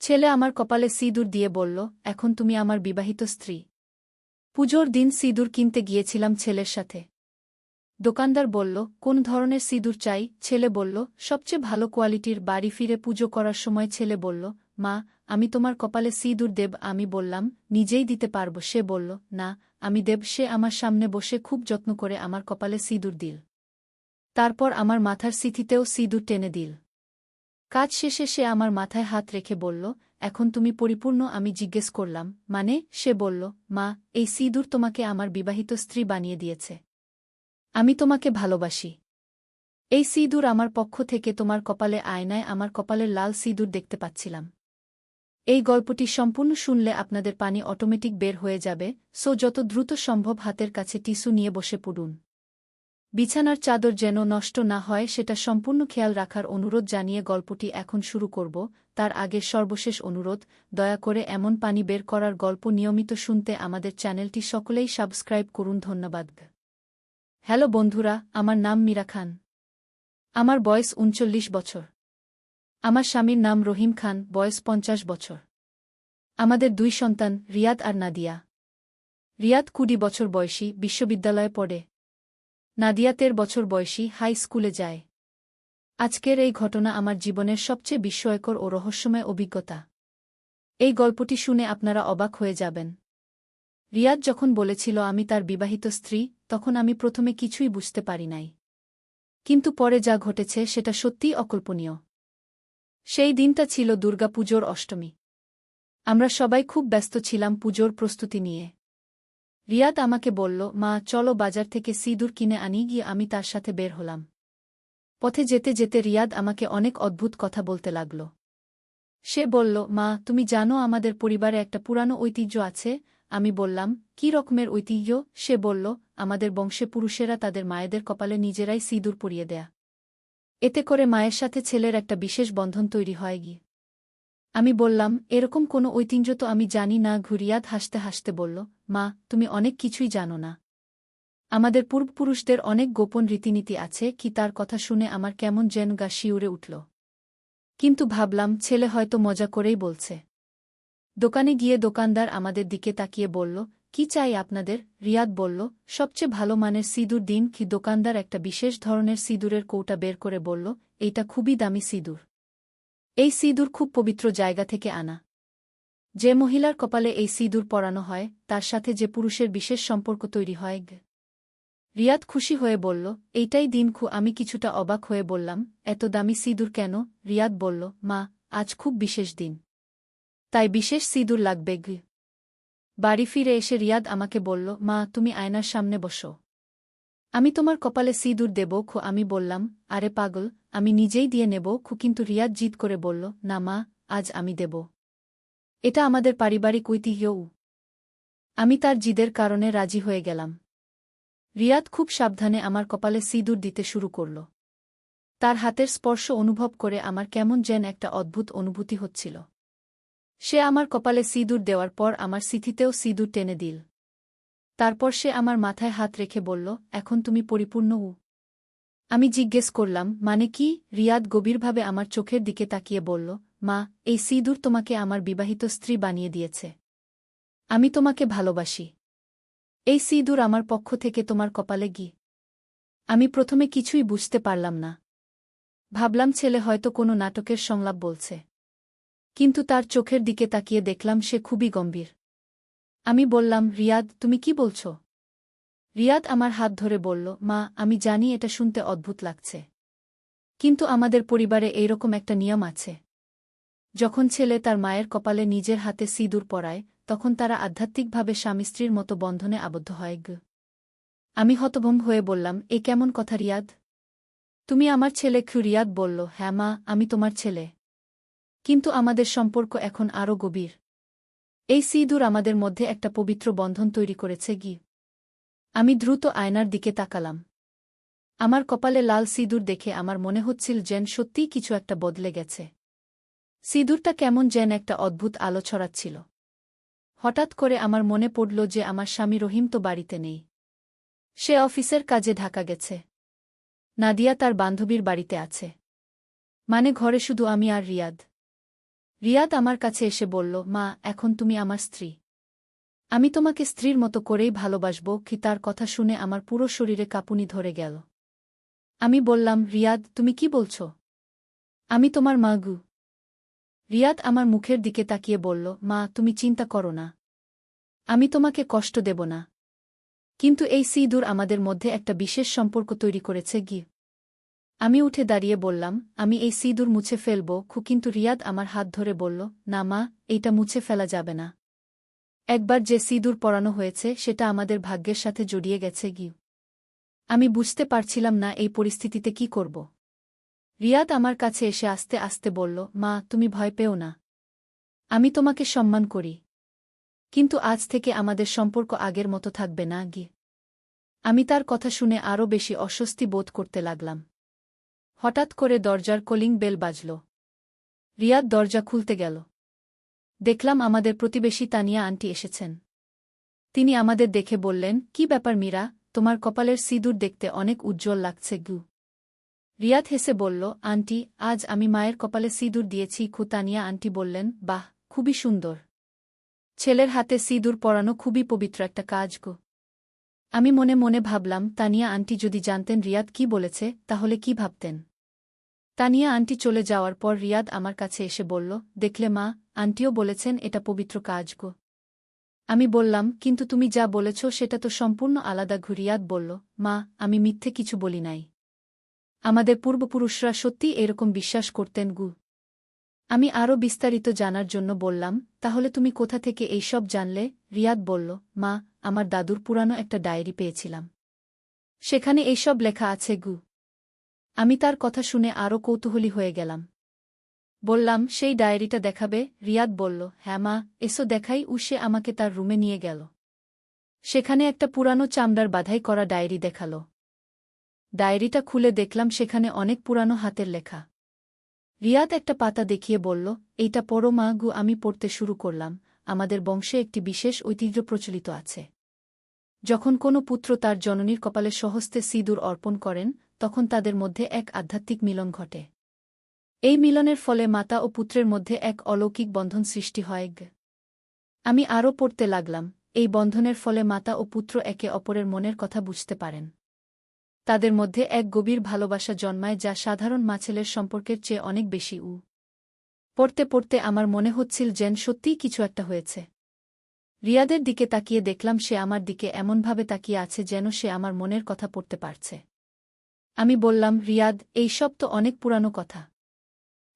ছেলে আমার কপালে সিঁদুর দিয়ে বলল, এখন তুমি আমার বিবাহিত স্ত্রী। পুজোর দিন সিঁদুর কিনতে গিয়েছিলাম ছেলের সাথে। দোকানদার বলল, কোন ধরনের সিঁদুর চাই? ছেলে বলল, সবচেয়ে ভালো কোয়ালিটির। বাড়ি ফিরে পুজো করার সময় ছেলে বলল, মা, আমি তোমার কপালে সিঁদুর দেব। আমি বললাম, নিজেই দিতে পারব। সে বলল, না, আমি দেব। সে আমার সামনে বসে খুব যত্ন করে আমার কপালে সিঁদুর দিল। তারপর আমার মাথার সিথিতেও সিঁদুর টেনে দিল। কাজ শেষে সে আমার মাথায় হাত রেখে বলল, এখন তুমি পরিপূর্ণ। আমি জিজ্ঞেস করলাম, মানে? সে বলল, মা, এই সিঁদুর তোমাকে আমার বিবাহিত স্ত্রী বানিয়ে দিয়েছে। আমি তোমাকে ভালোবাসি। এই সিঁদুর আমার পক্ষ থেকে তোমার কপালে। আয়নায় আমার কপালের লাল সিঁদুর দেখতে পাচ্ছিলাম। এই গল্পটি সম্পূর্ণ শুনলে আপনাদের পানি অটোমেটিক বের হয়ে যাবে, সো যত দ্রুত সম্ভব হাতের কাছে টিস্যু নিয়ে বসে পড়ুন। বিছানার চাদর যেন নষ্ট না হয় সেটা সম্পূর্ণ খেয়াল রাখার অনুরোধ জানিয়ে গল্পটি এখন শুরু করব। তার আগে সর্বশেষ অনুরোধ, দয়া করে এমন পানি বের করার গল্প নিয়মিত শুনতে আমাদের চ্যানেলটি সকলেই সাবস্ক্রাইব করুন। ধন্যবাদ। হ্যালো বন্ধুরা, আমার নাম মীরা খান। আমার বয়স ৩৯ বছর। আমার স্বামীর নাম রহিম খান, বয়স ৫০ বছর। আমাদের ২ সন্তান, রিয়াদ আর নাদিয়া। রিয়াদ ২০ বছর বয়সী, বিশ্ববিদ্যালয়ে পড়ে। নাদিয়া ১৩ বছর বয়সী, হাই স্কুলে যায়। আজকের এই ঘটনা আমার জীবনের সবচেয়ে বিস্ময়কর ও রহস্যময় অভিজ্ঞতা। এই গল্পটি শুনে আপনারা অবাক হয়ে যাবেন। রিয়াদ যখন বলেছিল আমি তার বিবাহিত স্ত্রী, তখন আমি প্রথমে কিছুই বুঝতে পারি নাই। কিন্তু পরে যা ঘটেছে সেটা সত্যিই অকল্পনীয়। সেই দিনটা ছিল দুর্গাপুজোর অষ্টমী। আমরা সবাই খুব ব্যস্ত ছিলাম পুজোর প্রস্তুতি নিয়ে। রিয়াদ আমাকে বলল, মা, চলো বাজার থেকে সিঁদুর কিনে আনি। গিয়ে আমি তার সাথে বের হলাম। পথে যেতে যেতে রিয়াদ আমাকে অনেক অদ্ভুত কথা বলতে লাগল। সে বলল, মা, তুমি জানো আমাদের পরিবারে একটা পুরানো ঐতিহ্য আছে? আমি বললাম, কী রকমের ঐতিহ্য? সে বলল, আমাদের বংশে পুরুষেরা তাদের মায়েদের কপালে নিজেরাই সিঁদুর পরিয়ে দেয়া। এতে করে মায়ের সাথে ছেলের একটা বিশেষ বন্ধন তৈরি হয়। আমি বললাম, এরকম কোনো ঐতিহ্য তো আমি জানি না। রিয়াদ হাসতে হাসতে বলল, মা, তুমি অনেক কিছুই জানো না। আমাদের পূর্বপুরুষদের অনেক গোপন রীতিনীতি আছে। কি তার কথা শুনে আমার কেমন যেন গা শিউরে উঠল। কিন্তু ভাবলাম, ছেলে হয়তো মজা করেই বলছে। দোকানে গিয়ে দোকানদার আমাদের দিকে তাকিয়ে বলল, কি চাই আপনাদের? রিয়াদ বলল, সবচেয়ে ভালো মানের সিঁদুর দিন। কি? দোকানদার একটা বিশেষ ধরনের সিঁদুরের কৌটা বের করে বলল, এইটা খুবই দামি সিঁদুর। এই সিঁদুর খুব পবিত্র জায়গা থেকে আনা। যে মহিলার কপালে এই সিঁদুর পরানো হয়, তার সাথে যে পুরুষের বিশেষ সম্পর্ক তৈরি হয়। রিয়াদ খুশি হয়ে বলল, এইটাই দিন। আমি কিছুটা অবাক হয়ে বললাম, এত দামি সিঁদুর কেন? রিয়াদ বলল, মা, আজ খুব বিশেষ দিন, তাই বিশেষ সিঁদুর লাগবে। বাড়ি ফিরে এসে রিয়াদ আমাকে বলল, মা, তুমি আয়নার সামনে বসো। আমি তোমার কপালে সিঁদুর দেব। আমি বললাম, আরে পাগল, আমি নিজেই দিয়ে নেব। কিন্তু রিয়াদ জিদ করে বলল, না মা, আজ আমি দেব। এটা আমাদের পারিবারিক ঐতিহ্য। আমি তার জিদের কারণে রাজি হয়ে গেলাম। রিয়াদ খুব সাবধানে আমার কপালে সিঁদুর দিতে শুরু করল। তার হাতের স্পর্শ অনুভব করে আমার কেমন যেন একটা অদ্ভুত অনুভূতি হচ্ছিল। সে আমার কপালে সিঁদুর দেওয়ার পর আমার সিথিতেও সিঁদুর টেনে দিল। তারপর সে আমার মাথায় হাত রেখে বলল, এখন তুমি পরিপূর্ণ। আমি জিজ্ঞেস করলাম, মানে কি? রিয়াদ গভীরভাবে আমার চোখের দিকে তাকিয়ে বলল, মা, এই সিঁদুর তোমাকে আমার বিবাহিত স্ত্রী বানিয়ে দিয়েছে। আমি তোমাকে ভালোবাসি। এই সিঁদুর আমার পক্ষ থেকে তোমার কপালে। আমি প্রথমে কিছুই বুঝতে পারলাম না। ভাবলাম ছেলে হয়তো কোনো নাটকের সংলাপ বলছে। কিন্তু তার চোখের দিকে তাকিয়ে দেখলাম সে খুবই গম্ভীর। আমি বললাম, রিয়াদ, তুমি কি বলছ? রিয়াদ আমার হাত ধরে বলল, মা, আমি জানি এটা শুনতে অদ্ভুত লাগছে, কিন্তু আমাদের পরিবারে এইরকম একটা নিয়ম আছে। যখন ছেলে তার মায়ের কপালে নিজের হাতে সিঁদুর পরায়, তখন তারা আধ্যাত্মিকভাবে স্বামী স্ত্রীর মতো বন্ধনে আবদ্ধ হয়। আমি হতভম্ব হয়ে বললাম, এ কেমন কথা রিয়াদ? তুমি আমার ছেলে? রিয়াদ বলল, হ্যাঁ মা, আমি তোমার ছেলে। কিন্তু আমাদের সম্পর্ক এখন আরও গভীর। এই সিঁদুর আমাদের মধ্যে একটা পবিত্র বন্ধন তৈরি করেছে। আমি দ্রুত আয়নার দিকে তাকালাম। আমার কপালে লাল সিঁদুর দেখে আমার মনে হচ্ছিল যেন সত্যিই কিছু একটা বদলে গেছে। সিঁদুরটা কেমন যেন একটা অদ্ভুত আলো ছড়াচ্ছিল। হঠাৎ করে আমার মনে পড়ল যে আমার স্বামী রহিম তো বাড়িতে নেই। সে অফিসের কাজে ঢাকা গেছে। নাদিয়া তার বান্ধবীর বাড়িতে আছে। মানে ঘরে শুধু আমি আর রিয়াদ। রিয়াদ আমার কাছে এসে বলল, মা, এখন তুমি আমার স্ত্রী। আমি তোমাকে স্ত্রীর মতো করেই ভালোবাসব। কি তার কথা শুনে আমার পুরো শরীরে কাঁপুনি ধরে গেল। আমি বললাম, রিয়াদ, তুমি কি বলছ? আমি তোমার মা গু। রিয়াদ আমার মুখের দিকে তাকিয়ে বলল, মা, তুমি চিন্তা করো না। আমি তোমাকে কষ্ট দেব না। কিন্তু এই সিঁদুর আমাদের মধ্যে একটা বিশেষ সম্পর্ক তৈরি করেছে গি। আমি উঠে দাঁড়িয়ে বললাম, আমি এই সিঁদুর মুছে ফেলব। কিন্তু রিয়াদ আমার হাত ধরে বলল, না মা, এইটা মুছে ফেলা যাবে না। একবার যে সিঁদুর পরানো হয়েছে সেটা আমাদের ভাগ্যের সাথে জড়িয়ে গেছে গি। আমি বুঝতে পারছিলাম না এই পরিস্থিতিতে কি করব। রিয়াদ আমার কাছে এসে আস্তে আস্তে বলল, মা, তুমি ভয় পেও না। আমি তোমাকে সম্মান করি। কিন্তু আজ থেকে আমাদের সম্পর্ক আগের মতো থাকবে না গি। আমি তার কথা শুনে আরও বেশি অস্বস্তি বোধ করতে লাগলাম। হঠাৎ করে দরজার কলিং বেল বাজল। রিয়াদ দরজা খুলতে গেল। দেখলাম আমাদের প্রতিবেশী তানিয়া আন্টি এসেছেন। তিনি আমাদের দেখে বললেন, কি ব্যাপার মীরা, তোমার কপালের সিঁদুর দেখতে অনেক উজ্জ্বল লাগছে গু। রিয়াদ হেসে বলল, আন্টি, আজ আমি মায়ের কপালে সিঁদুর দিয়েছি। তানিয়া আন্টি বললেন, বাহ, খুবই সুন্দর। ছেলের হাতে সিঁদুর পরানো খুবই পবিত্র একটা কাজ গো। আমি মনে মনে ভাবলাম, তানিয়া আন্টি যদি জানতেন রিয়াদ কি বলেছে তাহলে কি ভাবতেন। তানিয়া আন্টি চলে যাওয়ার পর রিয়াদ আমার কাছে এসে বলল, দেখলে মা, আন্টিও বলেছেন এটা পবিত্র কাজ গো। আমি বললাম, কিন্তু তুমি যা বলেছ সেটা তো সম্পূর্ণ আলাদা। রিয়াদ বলল, মা, আমি মিথ্যে কিছু বলি নাই। আমাদের পূর্বপুরুষরা সত্যি এরকম বিশ্বাস করতেন গু। আমি আরও বিস্তারিত জানার জন্য বললাম, তাহলে তুমি কোথা থেকে এই সব জানলে? রিয়াদ বলল, মা, আমার দাদুর পুরানো একটা ডায়েরি পেয়েছিলাম। সেখানে এইসব লেখা আছে গু। আমি তার কথা শুনে আরও কৌতূহলী হয়ে গেলাম। বললাম, সেই ডায়েরিটা দেখাবে? রিয়াদ বলল, হ্যাঁ মা, এসো দেখাই। সে আমাকে তার রুমে নিয়ে গেল। সেখানে একটা পুরানো চামড়ার বাধাই করা ডায়েরি দেখাল। ডায়েরিটা খুলে দেখলাম সেখানে অনেক পুরানো হাতের লেখা। রিয়াদ একটা পাতা দেখিয়ে বলল, এইটা পড়ো মা গু। আমি পড়তে শুরু করলাম। আমাদের বংশে একটি বিশেষ ঐতিহ্য প্রচলিত আছে। যখন কোনো পুত্র তার জননীর কপালে স্বহস্তে সিঁদুর অর্পণ করেন, তখন তাদের মধ্যে এক আধ্যাত্মিক মিলন ঘটে। এই মিলনের ফলে মাতা ও পুত্রের মধ্যে এক অলৌকিক বন্ধন সৃষ্টি হয়। আমি আরও পড়তে লাগলাম, এই বন্ধনের ফলে মাতা ও পুত্র একে অপরের মনের কথা বুঝতে পারেন। তাদের মধ্যে এক গভীর ভালোবাসা জন্মায় যা সাধারণ মা-ছেলের সম্পর্কের চেয়ে অনেক বেশি। পড়তে পড়তে আমার মনে হচ্ছিল যেন সত্যিই কিছু একটা হয়েছে। রিয়াদের দিকে তাকিয়ে দেখলাম সে আমার দিকে এমনভাবে তাকিয়ে আছে যেন সে আমার মনের কথা পড়তে পারছে। আমি বললাম, রিয়াদ, এই সব তো অনেক পুরানো কথা।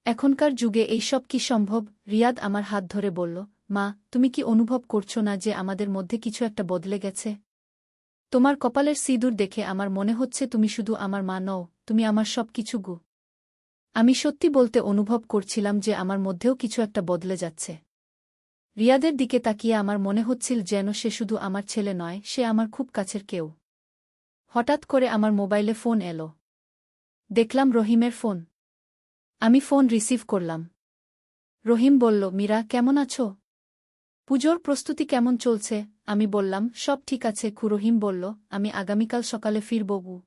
এখনকার যুগে এই সব কি সম্ভব? রিয়াদ আমার হাত ধরে বলল, মা, তুমি কি অনুভব করছো না যে আমাদের মধ্যে কিছু একটা বদলে গেছে? তোমার কপালের সিঁদুর দেখে আমার মনে হচ্ছে তুমি শুধু আমার মা নও, তুমি আমার সব কিছু গু। আমি সত্যি বলতে অনুভব করছিলাম যে আমার মধ্যেও কিছু একটা বদলে যাচ্ছে। রিয়াদের দিকে তাকিয়ে আমার মনে হচ্ছিল যেন সে শুধু আমার ছেলে নয়, সে আমার খুব কাছের কেউ। হঠাৎ করে আমার মোবাইলে ফোন এলো। দেখলাম রহিমের ফোন। আমি ফোন রিসিভ করলাম। রহিম বলল, মীরা, কেমন আছো? পুজোর প্রস্তুতি কেমন চলছে? আমি বললাম, সব ঠিক আছে। রহিম বলল, আমি আগামীকাল সকালে ফিরব গু।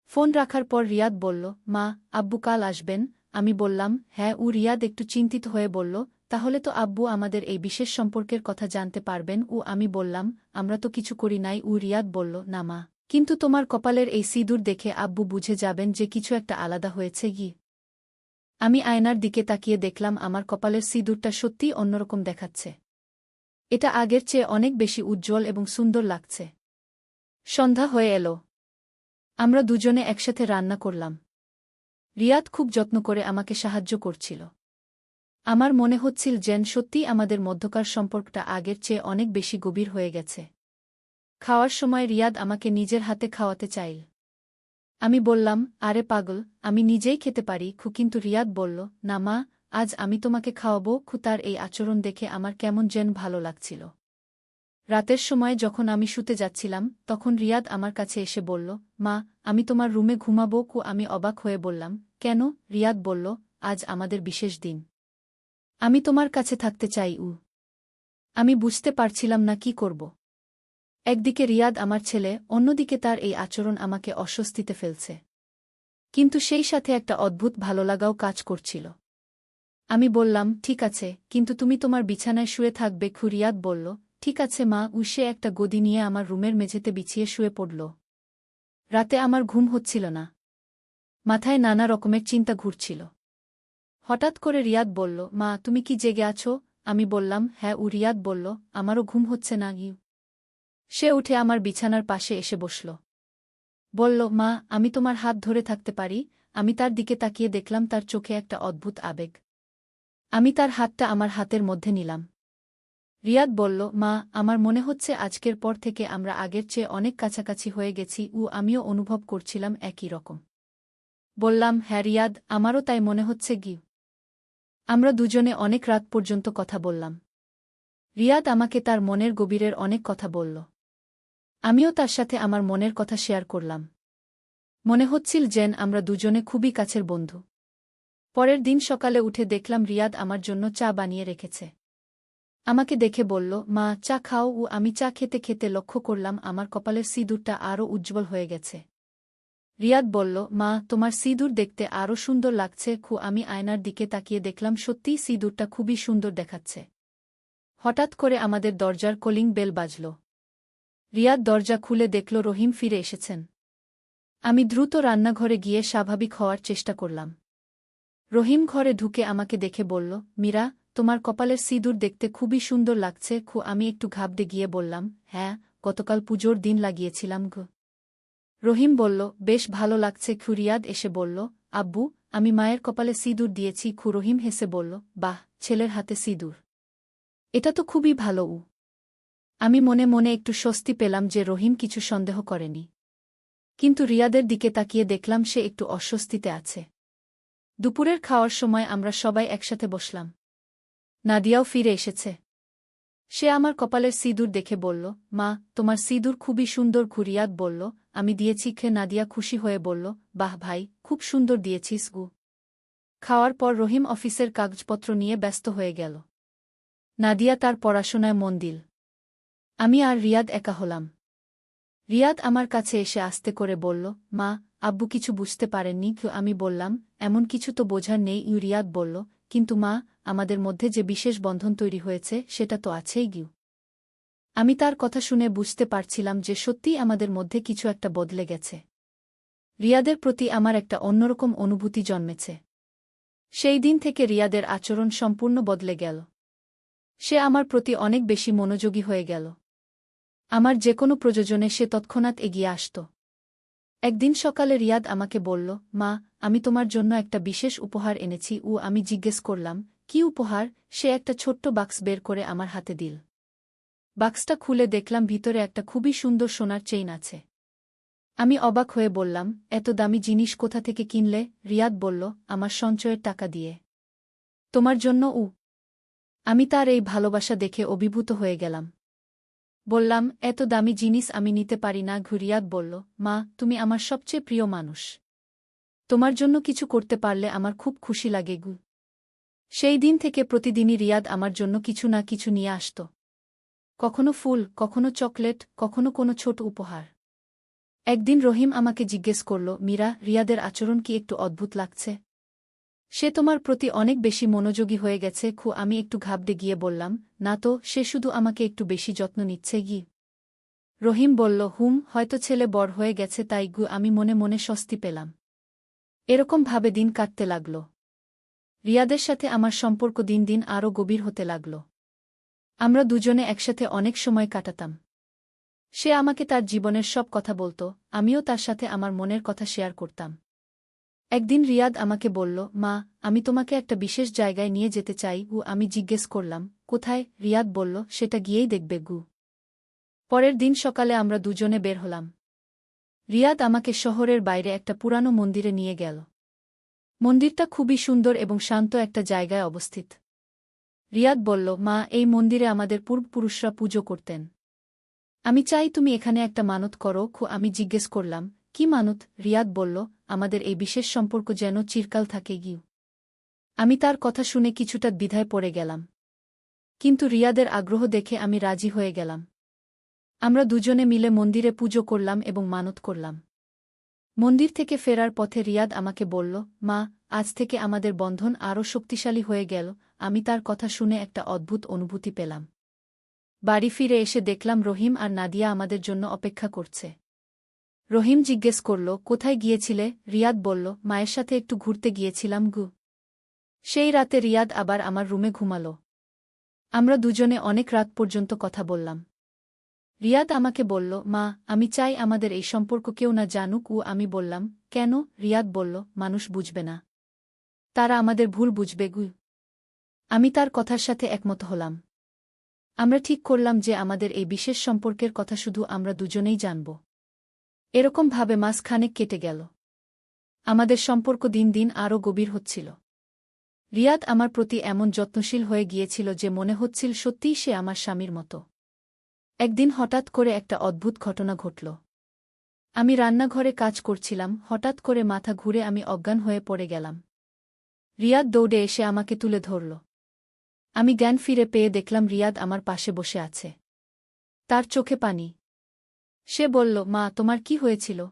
ফোন রাখার পর রিয়াদ বলল, মা, আব্বু কাল আসবেন? আমি বললাম, হ্যাঁ। রিয়াদ একটু চিন্তিত হয়ে বলল, তাহলে তো আব্বু আমাদের এই বিশেষ সম্পর্কের কথা জানতে পারবেন। আমি বললাম, আমরা তো কিছু করি নাই। রিয়াদ বলল, না মা, কিন্তু তোমার কপালের এই সিঁদুর দেখে আব্বু বুঝে যাবেন যে কিছু একটা আলাদা হয়েছে গি। আমি আয়নার দিকে তাকিয়ে দেখলাম আমার কপালের সিঁদুরটা সত্যিই অন্যরকম দেখাচ্ছে। এটা আগের চেয়ে অনেক বেশি উজ্জ্বল এবং সুন্দর লাগছে। সন্ধ্যা হয়ে এল। আমরা দুজনে একসাথে রান্না করলাম। রিয়াদ খুব যত্ন করে আমাকে সাহায্য করছিল। আমার মনে হচ্ছিল যেন সত্যিই আমাদের মধ্যকার সম্পর্কটা আগের চেয়ে অনেক বেশি গভীর হয়ে গেছে। খাওয়ার সময় রিয়াদ আমাকে নিজের হাতে খাওয়াতে চাইল। আমি বললাম, আরে পাগল, আমি নিজেই খেতে পারি। কিন্তু রিয়াদ বলল, না মা, আজ আমি তোমাকে খাওয়াবো। তার এই আচরণ দেখে আমার কেমন যেন ভালো লাগছিল। রাতের সময় যখন আমি শুতে যাচ্ছিলাম, তখন রিয়াদ আমার কাছে এসে বলল, মা, আমি তোমার রুমে ঘুমাবো। আমি অবাক হয়ে বললাম, কেন? রিয়াদ বলল, আজ আমাদের বিশেষ দিন। আমি তোমার কাছে থাকতে চাই। আমি বুঝতে পারছিলাম না কি করব। একদিকে রিয়াদ আমার ছেলে, অন্যদিকে তার এই আচরণ আমাকে অস্বস্তিতে ফেলছে। কিন্তু সেই সাথে একটা অদ্ভুত ভালোলাগাও কাজ করছিল। আমি বললাম, ঠিক আছে, কিন্তু তুমি তোমার বিছানায় শুয়ে থাকবে। রিয়াদ বলল, ঠিক আছে মা। সে একটা গদি নিয়ে আমার রুমের মেঝেতে বিছিয়ে শুয়ে পড়ল। রাতে আমার ঘুম হচ্ছিল না। মাথায় নানা রকমের চিন্তা ঘুরছিল। হঠাৎ করে রিয়াদ বলল, মা তুমি কি জেগে আছো? আমি বললাম, হ্যাঁ। রিয়াদ বলল, আমারও ঘুম হচ্ছে না। সে উঠে আমার বিছানার পাশে এসে বসল। বলল, মা আমি তোমার হাত ধরে থাকতে পারি? আমি তার দিকে তাকিয়ে দেখলাম তার চোখে একটা অদ্ভুত আবেগ। আমি তার হাতটা আমার হাতের মধ্যে নিলাম। রিয়াদ বলল, মা আমার মনে হচ্ছে আজকের পর থেকে আমরা আগের চেয়ে অনেক কাছাকাছি হয়ে গেছি। আমিও অনুভব করছিলাম একই রকম। বললাম, হ্যাঁ রিয়াদ, আমারও তাই মনে হচ্ছে। আমরা দুজনে অনেক রাত পর্যন্ত কথা বললাম। রিয়াদ আমাকে তার মনের গভীরের অনেক কথা বলল। আমিও তার সাথে আমার মনের কথা শেয়ার করলাম। মনে হচ্ছিল যেন আমরা দুজনে খুবই কাছের বন্ধু। পরের দিন সকালে উঠে দেখলাম রিয়াদ আমার জন্য চা বানিয়ে রেখেছে। আমাকে দেখে বলল, মা চা খাও। আমি চা খেতে খেতে লক্ষ্য করলাম আমার কপালের সিঁদুরটা আরও উজ্জ্বল হয়ে গেছে। রিয়াদ বলল, মা তোমার সিঁদুর দেখতে আরও সুন্দর লাগছে। আমি আয়নার দিকে তাকিয়ে দেখলাম সত্যিই সিঁদুরটা খুবই সুন্দর দেখাচ্ছে। হঠাৎ করে আমাদের দরজার কলিং বেল বাজল। রিয়াদ দরজা খুলে দেখল রহিম ফিরে এসেছেন। আমি দ্রুত রান্নাঘরে গিয়ে স্বাভাবিক হওয়ার চেষ্টা করলাম। রহিম ঘরে ঢুকে আমাকে দেখে বলল, মীরা তোমার কপালের সিঁদুর দেখতে খুবই সুন্দর লাগছে। আমি একটু ঘাবড়ে গিয়ে বললাম, হ্যাঁ, গতকাল পুজোর দিন লাগিয়েছিলাম। রহিম বলল, বেশ ভালো লাগছে। রিয়াদ এসে বলল, আব্বু আমি মায়ের কপালে সিঁদুর দিয়েছি। রহিম হেসে বলল, বাহ, ছেলের হাতে সিঁদুর, এটা তো খুবই ভালো। আমি মনে মনে একটু স্বস্তি পেলাম যে রহিম কিছু সন্দেহ করেনি। কিন্তু রিয়াদের দিকে তাকিয়ে দেখলাম সে একটু অস্বস্তিতে আছে। দুপুরের খাওয়ার সময় আমরা সবাই একসাথে বসলাম। নাদিয়াও ফিরে এসেছে। সে আমার কপালের সিঁদুর দেখে বলল, মা তোমার সিঁদুর খুবই সুন্দর। রিয়াদ বলল, আমি দিয়েছি। নাদিয়া খুশি হয়ে বলল, বাহ ভাই, খুব সুন্দর দিয়েছিস। খাওয়ার পর রহিম অফিসের কাগজপত্র নিয়ে ব্যস্ত হয়ে গেল। নাদিয়া তার পড়াশোনায় মন দিল। আমি আর রিয়াদ একা হলাম। রিয়াদ আমার কাছে এসে আস্তে করে বলল, মা আব্বু কিছু বুঝতে পারেননি। আমি বললাম, এমন কিছু তো বোঝার নেই। রিয়াদ বলল, কিন্তু মা আমাদের মধ্যে যে বিশেষ বন্ধন তৈরি হয়েছে সেটা তো আছেই। আমি তার কথা শুনে বুঝতে পারছিলাম যে সত্যিই আমাদের মধ্যে কিছু একটা বদলে গেছে। রিয়াদের প্রতি আমার একটা অন্যরকম অনুভূতি জন্মেছে। সেই দিন থেকে রিয়াদের আচরণ সম্পূর্ণ বদলে গেল। সে আমার প্রতি অনেক বেশি মনোযোগী হয়ে গেল। আমার যেকোনো প্রয়োজনে সে তৎক্ষণাৎ এগিয়ে আসত। একদিন সকালে রিয়াদ আমাকে বলল, মা আমি তোমার জন্য একটা বিশেষ উপহার এনেছি। আমি জিজ্ঞেস করলাম, কি উপহার? সে একটা ছোট্ট বাক্স বের করে আমার হাতে দিল। বাক্সটা খুলে দেখলাম ভিতরে একটা খুবই সুন্দর সোনার চেইন আছে। আমি অবাক হয়ে বললাম, এত দামি জিনিস কোথা থেকে কিনলে? রিয়াদ বলল, আমার সঞ্চয়ের টাকা দিয়ে। তোমার জন্য। আমি তার এই ভালোবাসা দেখে অভিভূত হয়ে গেলাম। বললাম, এত দামি জিনিস আমি নিতে পারি না। রিয়াদ বলল, মা তুমি আমার সবচেয়ে প্রিয় মানুষ। তোমার জন্য কিছু করতে পারলে আমার খুব খুশি লাগে। সেই দিন থেকে প্রতিদিনই রিয়াদ আমার জন্য কিছু না কিছু নিয়ে আসত। কখনো ফুল, কখনো চকলেট, কখনো কোনো ছোট উপহার। একদিন রহিম আমাকে জিজ্ঞেস করল, মীরা রিয়াদের আচরণ কি একটু অদ্ভুত লাগছে? সে তোমার প্রতি অনেক বেশি মনোযোগী হয়ে গেছে। আমি একটু ঘাবড়ে গিয়ে বললাম, না তো, সে শুধু আমাকে একটু বেশি যত্ন নিচ্ছে। রহিম বলল, হয়তো ছেলে বড় হয়ে গেছে তাই। আমি মনে মনে স্বস্তি পেলাম। এরকম ভাবে দিন কাটতে লাগল। রিয়াদের সাথে আমার সম্পর্ক দিন দিন আরও গভীর হতে লাগল। আমরা দুজনে একসাথে অনেক সময় কাটাতাম। সে আমাকে তার জীবনের সব কথা বলত, আমিও তার সাথে আমার মনের কথা শেয়ার করতাম। একদিন রিয়াদ আমাকে বলল, মা আমি তোমাকে একটা বিশেষ জায়গায় নিয়ে যেতে চাই। আমি জিজ্ঞেস করলাম, কোথায়? রিয়াদ বলল, সেটা গিয়েই দেখবে। পরের দিন সকালে আমরা দুজনে বের হলাম। রিয়াদ আমাকে শহরের বাইরে একটা পুরানো মন্দিরে নিয়ে গেল। মন্দিরটা খুবই সুন্দর এবং শান্ত একটা জায়গায় অবস্থিত। রিয়াদ বলল, মা এই মন্দিরে আমাদের পূর্বপুরুষরা পুজো করতেন। আমি চাই তুমি এখানে একটা মানত করো। আমি জিজ্ঞেস করলাম, কি মানত? রিয়াদ বলল, আমাদের এই বিশেষ সম্পর্ক যেন চিরকাল থাকে। আমি তার কথা শুনে কিছুটা দ্বিধায় পড়ে গেলাম। কিন্তু রিয়াদের আগ্রহ দেখে আমি রাজি হয়ে গেলাম। আমরা দুজনে মিলে মন্দিরে পুজো করলাম এবং মানত করলাম। মন্দির থেকে ফেরার পথে রিয়াদ আমাকে বলল, মা, আজ থেকে আমাদের বন্ধন আরও শক্তিশালী হয়ে গেল। আমি তার কথা শুনে একটা অদ্ভুত অনুভূতি পেলাম। বাড়ি ফিরে এসে দেখলাম রহিম আর নাদিয়া আমাদের জন্য অপেক্ষা করছে। রহিম জিজ্ঞেস করল, কোথায় গিয়েছিলে? রিয়াদ বলল, মায়ের সাথে একটু ঘুরতে গিয়েছিলাম গু। সেই রাতে রিয়াদ আবার আমার রুমে ঘুমাল। আমরা দুজনে অনেক রাত পর্যন্ত কথা বললাম। রিয়াদ আমাকে বলল, মা, আমি চাই আমাদের এই সম্পর্ক কেউ না জানুক। আমি বললাম, কেন? রিয়াদ বলল, মানুষ বুঝবে না, তারা আমাদের ভুল বুঝবে গু। আমি তার কথার সাথে একমত হলাম। আমরা ঠিক করলাম যে আমাদের এই বিশেষ সম্পর্কের কথা শুধু আমরা দুজনেই জানব। এরকম ভাবে মাস খানেক কেটে গেল। আমাদের সম্পর্ক দিন দিন আরও গভীর হচ্ছিল। রিয়াদ আমার প্রতি এমন যত্নশীল হয়ে গিয়েছিল যে মনে হচ্ছিল সত্যিই সে আমার স্বামীর মতো। একদিন হঠাৎ করে একটা অদ্ভুত ঘটনা ঘটল। আমি রান্নাঘরে কাজ করছিলাম, হঠাৎ করে মাথা ঘুরে আমি অজ্ঞান হয়ে পড়ে গেলাম। রিয়াদ দৌড়ে এসে আমাকে তুলে ধরল। আমি জ্ঞান ফিরে পেয়ে দেখলাম রিয়াদ আমার পাশে বসে আছে। তার চোখে পানি। সে বলল, মা, তোমার কি হয়েছিল?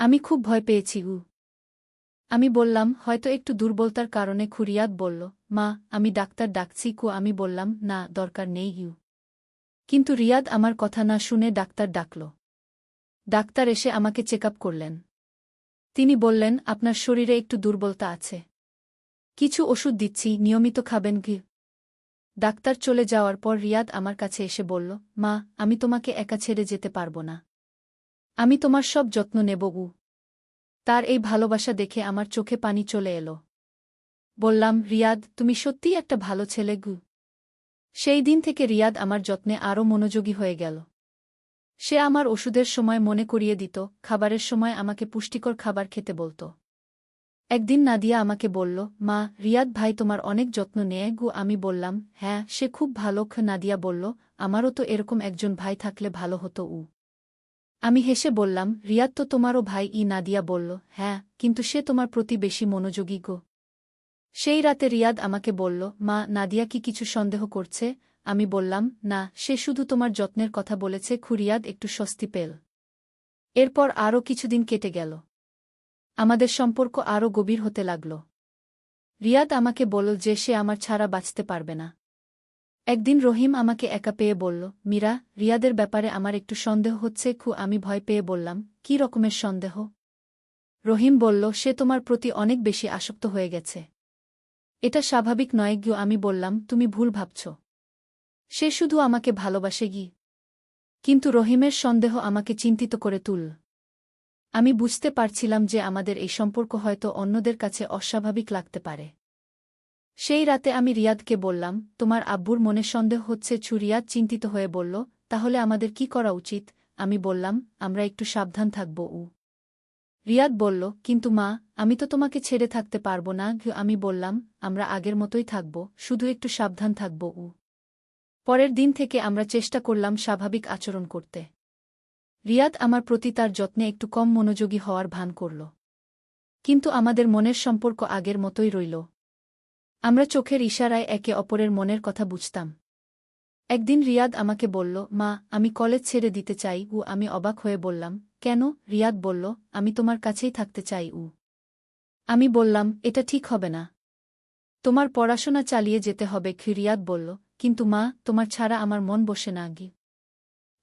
আমি খুব ভয় পেয়েছি। আমি বললাম, হয়তো একটু দুর্বলতার কারণে। রিয়াদ বলল, মা, আমি ডাক্তার ডাকছি। আমি বললাম, না, দরকার নেই। কিন্তু রিয়াদ আমার কথা না শুনে ডাক্তার ডাকল। ডাক্তার এসে আমাকে চেক আপ করলেন। তিনি বললেন, আপনার শরীরে একটু দুর্বলতা আছে। কিছু ওষুধ দিচ্ছি, নিয়মিত খাবেন কি। ডাক্তার চলে যাওয়ার পর রিয়াদ আমার কাছে এসে বলল, মা, আমি তোমাকে একা ছেড়ে যেতে পারব না। আমি তোমার সব যত্ন নেব। তার এই ভালোবাসা দেখে আমার চোখে পানি চলে এলো। বললাম, রিয়াদ, তুমি সত্যিই একটা ভালো ছেলে গু। সেই দিন থেকে রিয়াদ আমার যত্নে আরও মনোযোগী হয়ে গেল। সে আমার ওষুধের সময় মনে করিয়ে দিত, খাবারের সময় আমাকে পুষ্টিকর খাবার খেতে বলত। একদিন নাদিয়া আমাকে বলল, মা, রিয়াদ ভাই তোমার অনেক যত্ন নেয় গু। আমি বললাম, হ্যাঁ, সে খুব ভালো। নাদিয়া বলল, আমারও তো এরকম একজন ভাই থাকলে ভালো হতো। আমি হেসে বললাম, রিয়াদ তো তোমারও ভাই। নাদিয়া বলল, হ্যাঁ, কিন্তু সে তোমার প্রতি বেশি মনোযোগী গো। সেই রাতে রিয়াদ আমাকে বলল, মা, নাদিয়া কি কিছু সন্দেহ করছে? আমি বললাম, না, সে শুধু তোমার যত্নের কথা বলেছে। রিয়াদ একটু স্বস্তি পেল। এরপর আরও কিছুদিন কেটে গেল। আমাদের সম্পর্ক আরও গভীর হতে লাগল। রিয়াদ আমাকে বলল যে সে আমার ছাড়া বাঁচতে পারবে না। একদিন রহিম আমাকে একা পেয়ে বলল, মীরা, রিয়াদের ব্যাপারে আমার একটু সন্দেহ হচ্ছে। আমি ভয় পেয়ে বললাম, কী রকমের সন্দেহ? রহিম বলল, সে তোমার প্রতি অনেক বেশি আসক্ত হয়ে গেছে। এটা স্বাভাবিক নয়। আমি বললাম, তুমি ভুল ভাবছ। সে শুধু আমাকে ভালোবাসে গি। কিন্তু রহিমের সন্দেহ আমাকে চিন্তিত করে তুলল। আমি বুঝতে পারছিলাম যে আমাদের এই সম্পর্ক হয়তো অন্যদের কাছে অস্বাভাবিক লাগতে পারে। সেই রাতে আমি রিয়াদকে বললাম, তোমার আব্বুর মনে সন্দেহ হচ্ছে। রিয়াদ চিন্তিত হয়ে বলল, তাহলে আমাদের কি করা উচিত? আমি বললাম, আমরা একটু সাবধান থাকব। রিয়াদ বলল, কিন্তু মা, আমি তো তোমাকে ছেড়ে থাকতে পারব না। আমি বললাম, আমরা আগের মতোই থাকব, শুধু একটু সাবধান থাকব। পরের দিন থেকে আমরা চেষ্টা করলাম স্বাভাবিক আচরণ করতে। রিয়াদ আমার প্রতি তার যত্নে একটু কম মনোযোগী হওয়ার ভান করল। কিন্তু আমাদের মনের সম্পর্ক আগের মতোই রইল। আমরা চোখের ইশারায় একে অপরের মনের কথা বুঝতাম। একদিন রিয়াদ আমাকে বলল, মা, আমি কলেজ ছেড়ে দিতে চাই। আমি অবাক হয়ে বললাম, কেন? রিয়াদ বলল, আমি তোমার কাছেই থাকতে চাই। আমি বললাম, এটা ঠিক হবে না। তোমার পড়াশোনা চালিয়ে যেতে হবে। রিয়াদ বলল, কিন্তু মা, তোমার ছাড়া আমার মন বসে না।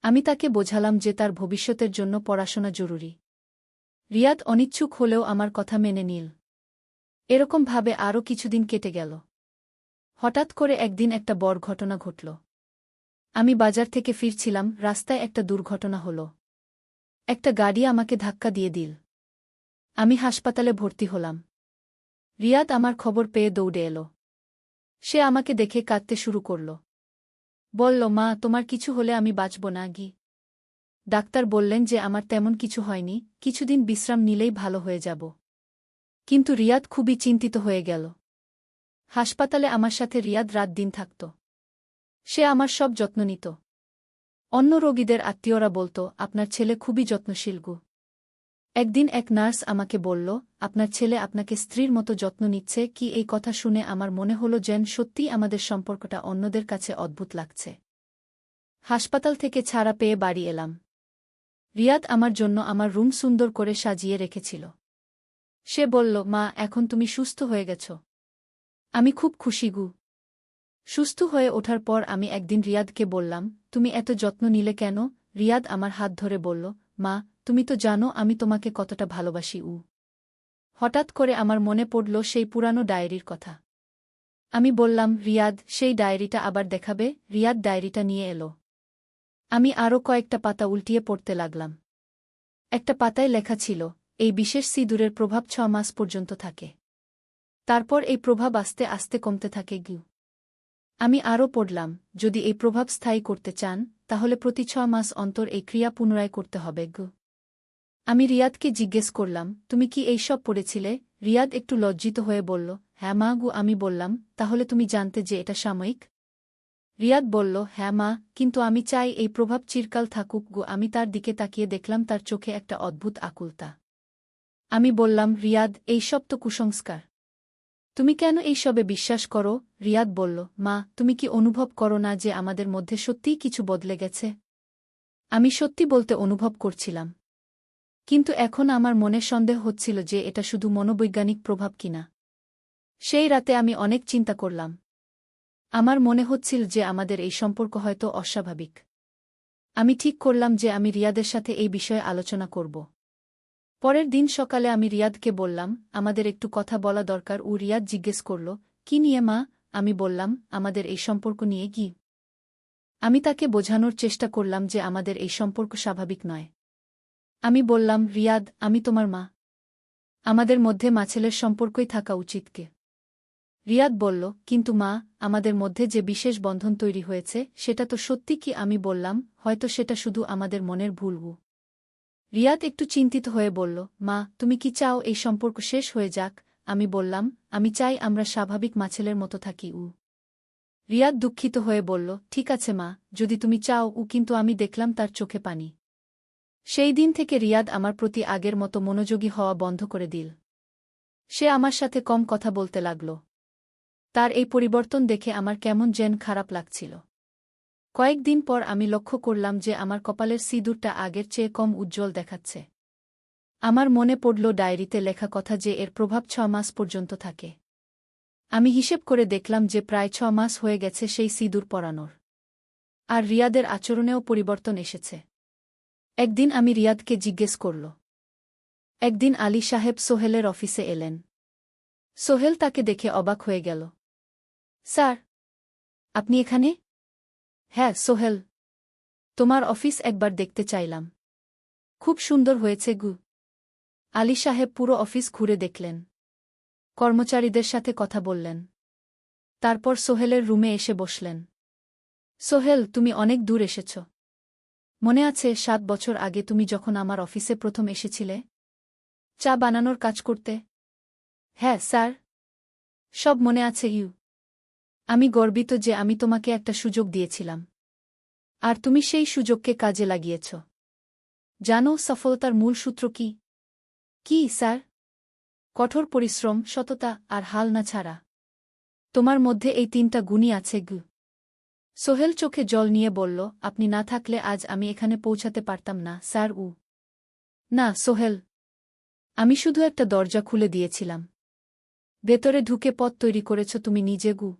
আমি তাকে বোঝালাম যে তার ভবিষ্যতের জন্য পড়াশোনা জরুরি। রিয়াদ অনিচ্ছুক হলেও আমার কথা মেনে নিল। এরকমভাবে আরও কিছুদিন কেটে গেল। হঠাৎ করে একদিন একটা বড় ঘটনা ঘটল। আমি বাজার থেকে ফিরছিলাম, রাস্তায় একটা দুর্ঘটনা হল। একটা গাড়ি আমাকে ধাক্কা দিয়ে দিল। আমি হাসপাতালে ভর্তি হলাম। রিয়াদ আমার খবর পেয়ে দৌড়ে এলো। সে আমাকে দেখে কাঁদতে শুরু করল। বলল, মা, তোমার কিছু হলে আমি বাঁচব না। ডাক্তার বললেন যে আমার তেমন কিছু হয়নি, কিছুদিন বিশ্রাম নিলেই ভালো হয়ে যাব। কিন্তু রিয়াদ খুবই চিন্তিত হয়ে গেল। হাসপাতালে আমার সাথে রিয়াদ রাত দিন থাকত। সে আমার সব যত্ন নিত। অন্য রোগীদের আত্মীয়রা বলত, আপনার ছেলে খুবই যত্নশীল। একদিন এক নার্স আমাকে বলল, আপনার ছেলে আপনাকে স্ত্রীর মতো যত্ন নিচ্ছে। এই কথা শুনে আমার মনে হলো যেন সত্যিই আমাদের সম্পর্কটা অন্যদের কাছে অদ্ভুত লাগছে। হাসপাতাল থেকে ছাড়া পেয়ে বাড়ি এলাম। রিয়াদ আমার জন্য আমার রুম সুন্দর করে সাজিয়ে রেখেছিল। সে বলল, মা, এখন তুমি সুস্থ হয়ে গেছ। আমি খুব খুশি গু। সুস্থ হয়ে ওঠার পর আমি একদিন রিয়াদকে বললাম, তুমি এত যত্ন নিলে কেন? রিয়াদ আমার হাত ধরে বলল, মা, তুমি তো জানো আমি তোমাকে কতটা ভালোবাসি। হঠাৎ করে আমার মনে পড়ল সেই পুরানো ডায়েরির কথা। আমি বললাম, রিয়াদ, সেই ডায়েরিটা আবার দেখাবে? রিয়াদ ডায়েরিটা নিয়ে এলো। আমি আরও কয়েকটা পাতা উল্টিয়ে পড়তে লাগলাম। একটা পাতায় লেখা ছিল, এই বিশেষ সিঁদুরের প্রভাব 6 মাস পর্যন্ত থাকে। তারপর এই প্রভাব আস্তে আস্তে কমতে থাকে গিউ। আমি আরও পড়লাম, যদি এই প্রভাব স্থায়ী করতে চান, তাহলে প্রতি 6 মাস অন্তর এই ক্রিয়া পুনরায় করতে হবে গু। আমি রিয়াদকে জিজ্ঞেস করলাম, তুমি কি এই সব পড়েছিলে? রিয়াদ একটু লজ্জিত হয়ে বলল, হ্যাঁ মা গু। আমি বললাম, তাহলে তুমি জানতে যে এটা সাময়িক? রিয়াদ বলল, হ্যাঁ মা, কিন্তু আমি চাই এই প্রভাব চিরকাল থাকুক গু। আমি তার দিকে তাকিয়ে দেখলাম তার চোখে একটা অদ্ভুত আকুলতা। আমি বললাম, রিয়াদ, এই সব তো কুসংস্কার। তুমি কেন এই সবে বিশ্বাস করো? রিয়াদ বলল, মা, তুমি কি অনুভব করো না যে আমাদের মধ্যে সত্যিই কিছু বদলে গেছে? আমি সত্যি বলতে অনুভব করছিলাম। কিন্তু এখন আমার মনে সন্দেহ হচ্ছিল যে এটা শুধু মনোবৈজ্ঞানিক প্রভাব কিনা। সেই রাতে আমি অনেক চিন্তা করলাম। আমার মনে হচ্ছিল যে আমাদের এই সম্পর্ক হয়তো অস্বাভাবিক। আমি ঠিক করলাম যে আমি রিয়াদের সাথে এই বিষয়ে আলোচনা করব। পরের দিন সকালে আমি রিয়াদকে বললাম, আমাদের একটু কথা বলা দরকার। রিয়াদ জিজ্ঞেস করল, কি নিয়ে মা? আমি বললাম, আমাদের এই সম্পর্ক নিয়ে কি। আমি তাকে বোঝানোর চেষ্টা করলাম যে আমাদের এই সম্পর্ক স্বাভাবিক নয়। আমি বললাম, রিয়াদ, আমি তোমার মা। আমাদের মধ্যে মাছেলের সম্পর্কই থাকা উচিত কে? রিয়াদ বলল, কিন্তু মা, আমাদের মধ্যে যে বিশেষ বন্ধন তৈরি হয়েছে সেটা তো সত্যি কি? আমি বললাম, হয়তো সেটা শুধু আমাদের মনের ভুল। রিয়াদ একটু চিন্তিত হয়ে বলল, মা, তুমি কি চাও এই সম্পর্ক শেষ হয়ে যাক? আমি বললাম, আমি চাই আমরা স্বাভাবিক মাছেলের মতো থাকি। রিয়াদ দুঃখিত হয়ে বলল, ঠিক আছে মা, যদি তুমি চাও। কিন্তু আমি দেখলাম তার চোখে পানি। সেই দিন থেকে রিয়াদ আমার প্রতি আগের মতো মনোযোগী হওয়া বন্ধ করে দিল। সে আমার সাথে কম কথা বলতে লাগল। তার এই পরিবর্তন দেখে আমার কেমন যেন খারাপ লাগছিল। কয়েকদিন পর আমি লক্ষ্য করলাম যে আমার কপালের সিঁদুরটা আগের চেয়ে কম উজ্জ্বল দেখাচ্ছে। আমার মনে পড়ল ডায়েরিতে লেখা কথা যে এর প্রভাব 6 মাস পর্যন্ত থাকে। আমি হিসেব করে দেখলাম যে প্রায় 6 মাস হয়ে গেছে সেই সিঁদুর পরানোর। আর রিয়াদের আচরণেও পরিবর্তন এসেছে। একদিন আমি রিয়াদকে জিজ্ঞেস করল। একদিন আলী সাহেব সোহেলের অফিসে এলেন। সোহেল তাকে দেখে অবাক হয়ে গেল। স্যার, আপনি এখানে? হ্যাঁ সোহেল, তোমার অফিস একবার দেখতে চাইলাম। খুব সুন্দর হয়েছে গু। আলী সাহেব পুরো অফিস ঘুরে দেখলেন। কর্মচারীদের সাথে কথা বললেন। তারপর সোহেলের রুমে এসে বসলেন। সোহেল, তুমি অনেক দূর এসেছ। মনে আছে 7 বছর আগে তুমি যখন আমার অফিসে প্রথম এসেছিলে? চা বানানোর কাজ করতে? হ্যাঁ স্যার, সব মনে আছে। আমি গর্বিত যে আমি তোমাকে একটা সুযোগ দিয়েছিলাম। আর তুমি সেই সুযোগকে কাজে লাগিয়েছ। জানো সফলতার মূল সূত্র কি? কি স্যার? কঠোর পরিশ্রম, সততা আর হাল না ছাড়া। তোমার মধ্যে এই 3টা গুণই আছে গু। সোহেল চোখে জল নিয়ে বলল, আপনি না থাকলে আজ আমি এখানে পৌঁছাতে পারতাম না স্যার। না সোহেল, আমি শুধু একটা দরজা খুলে দিয়েছিলাম। ভেতরে ঢুকে পথ তৈরি করেছ তুমি নিজে গু।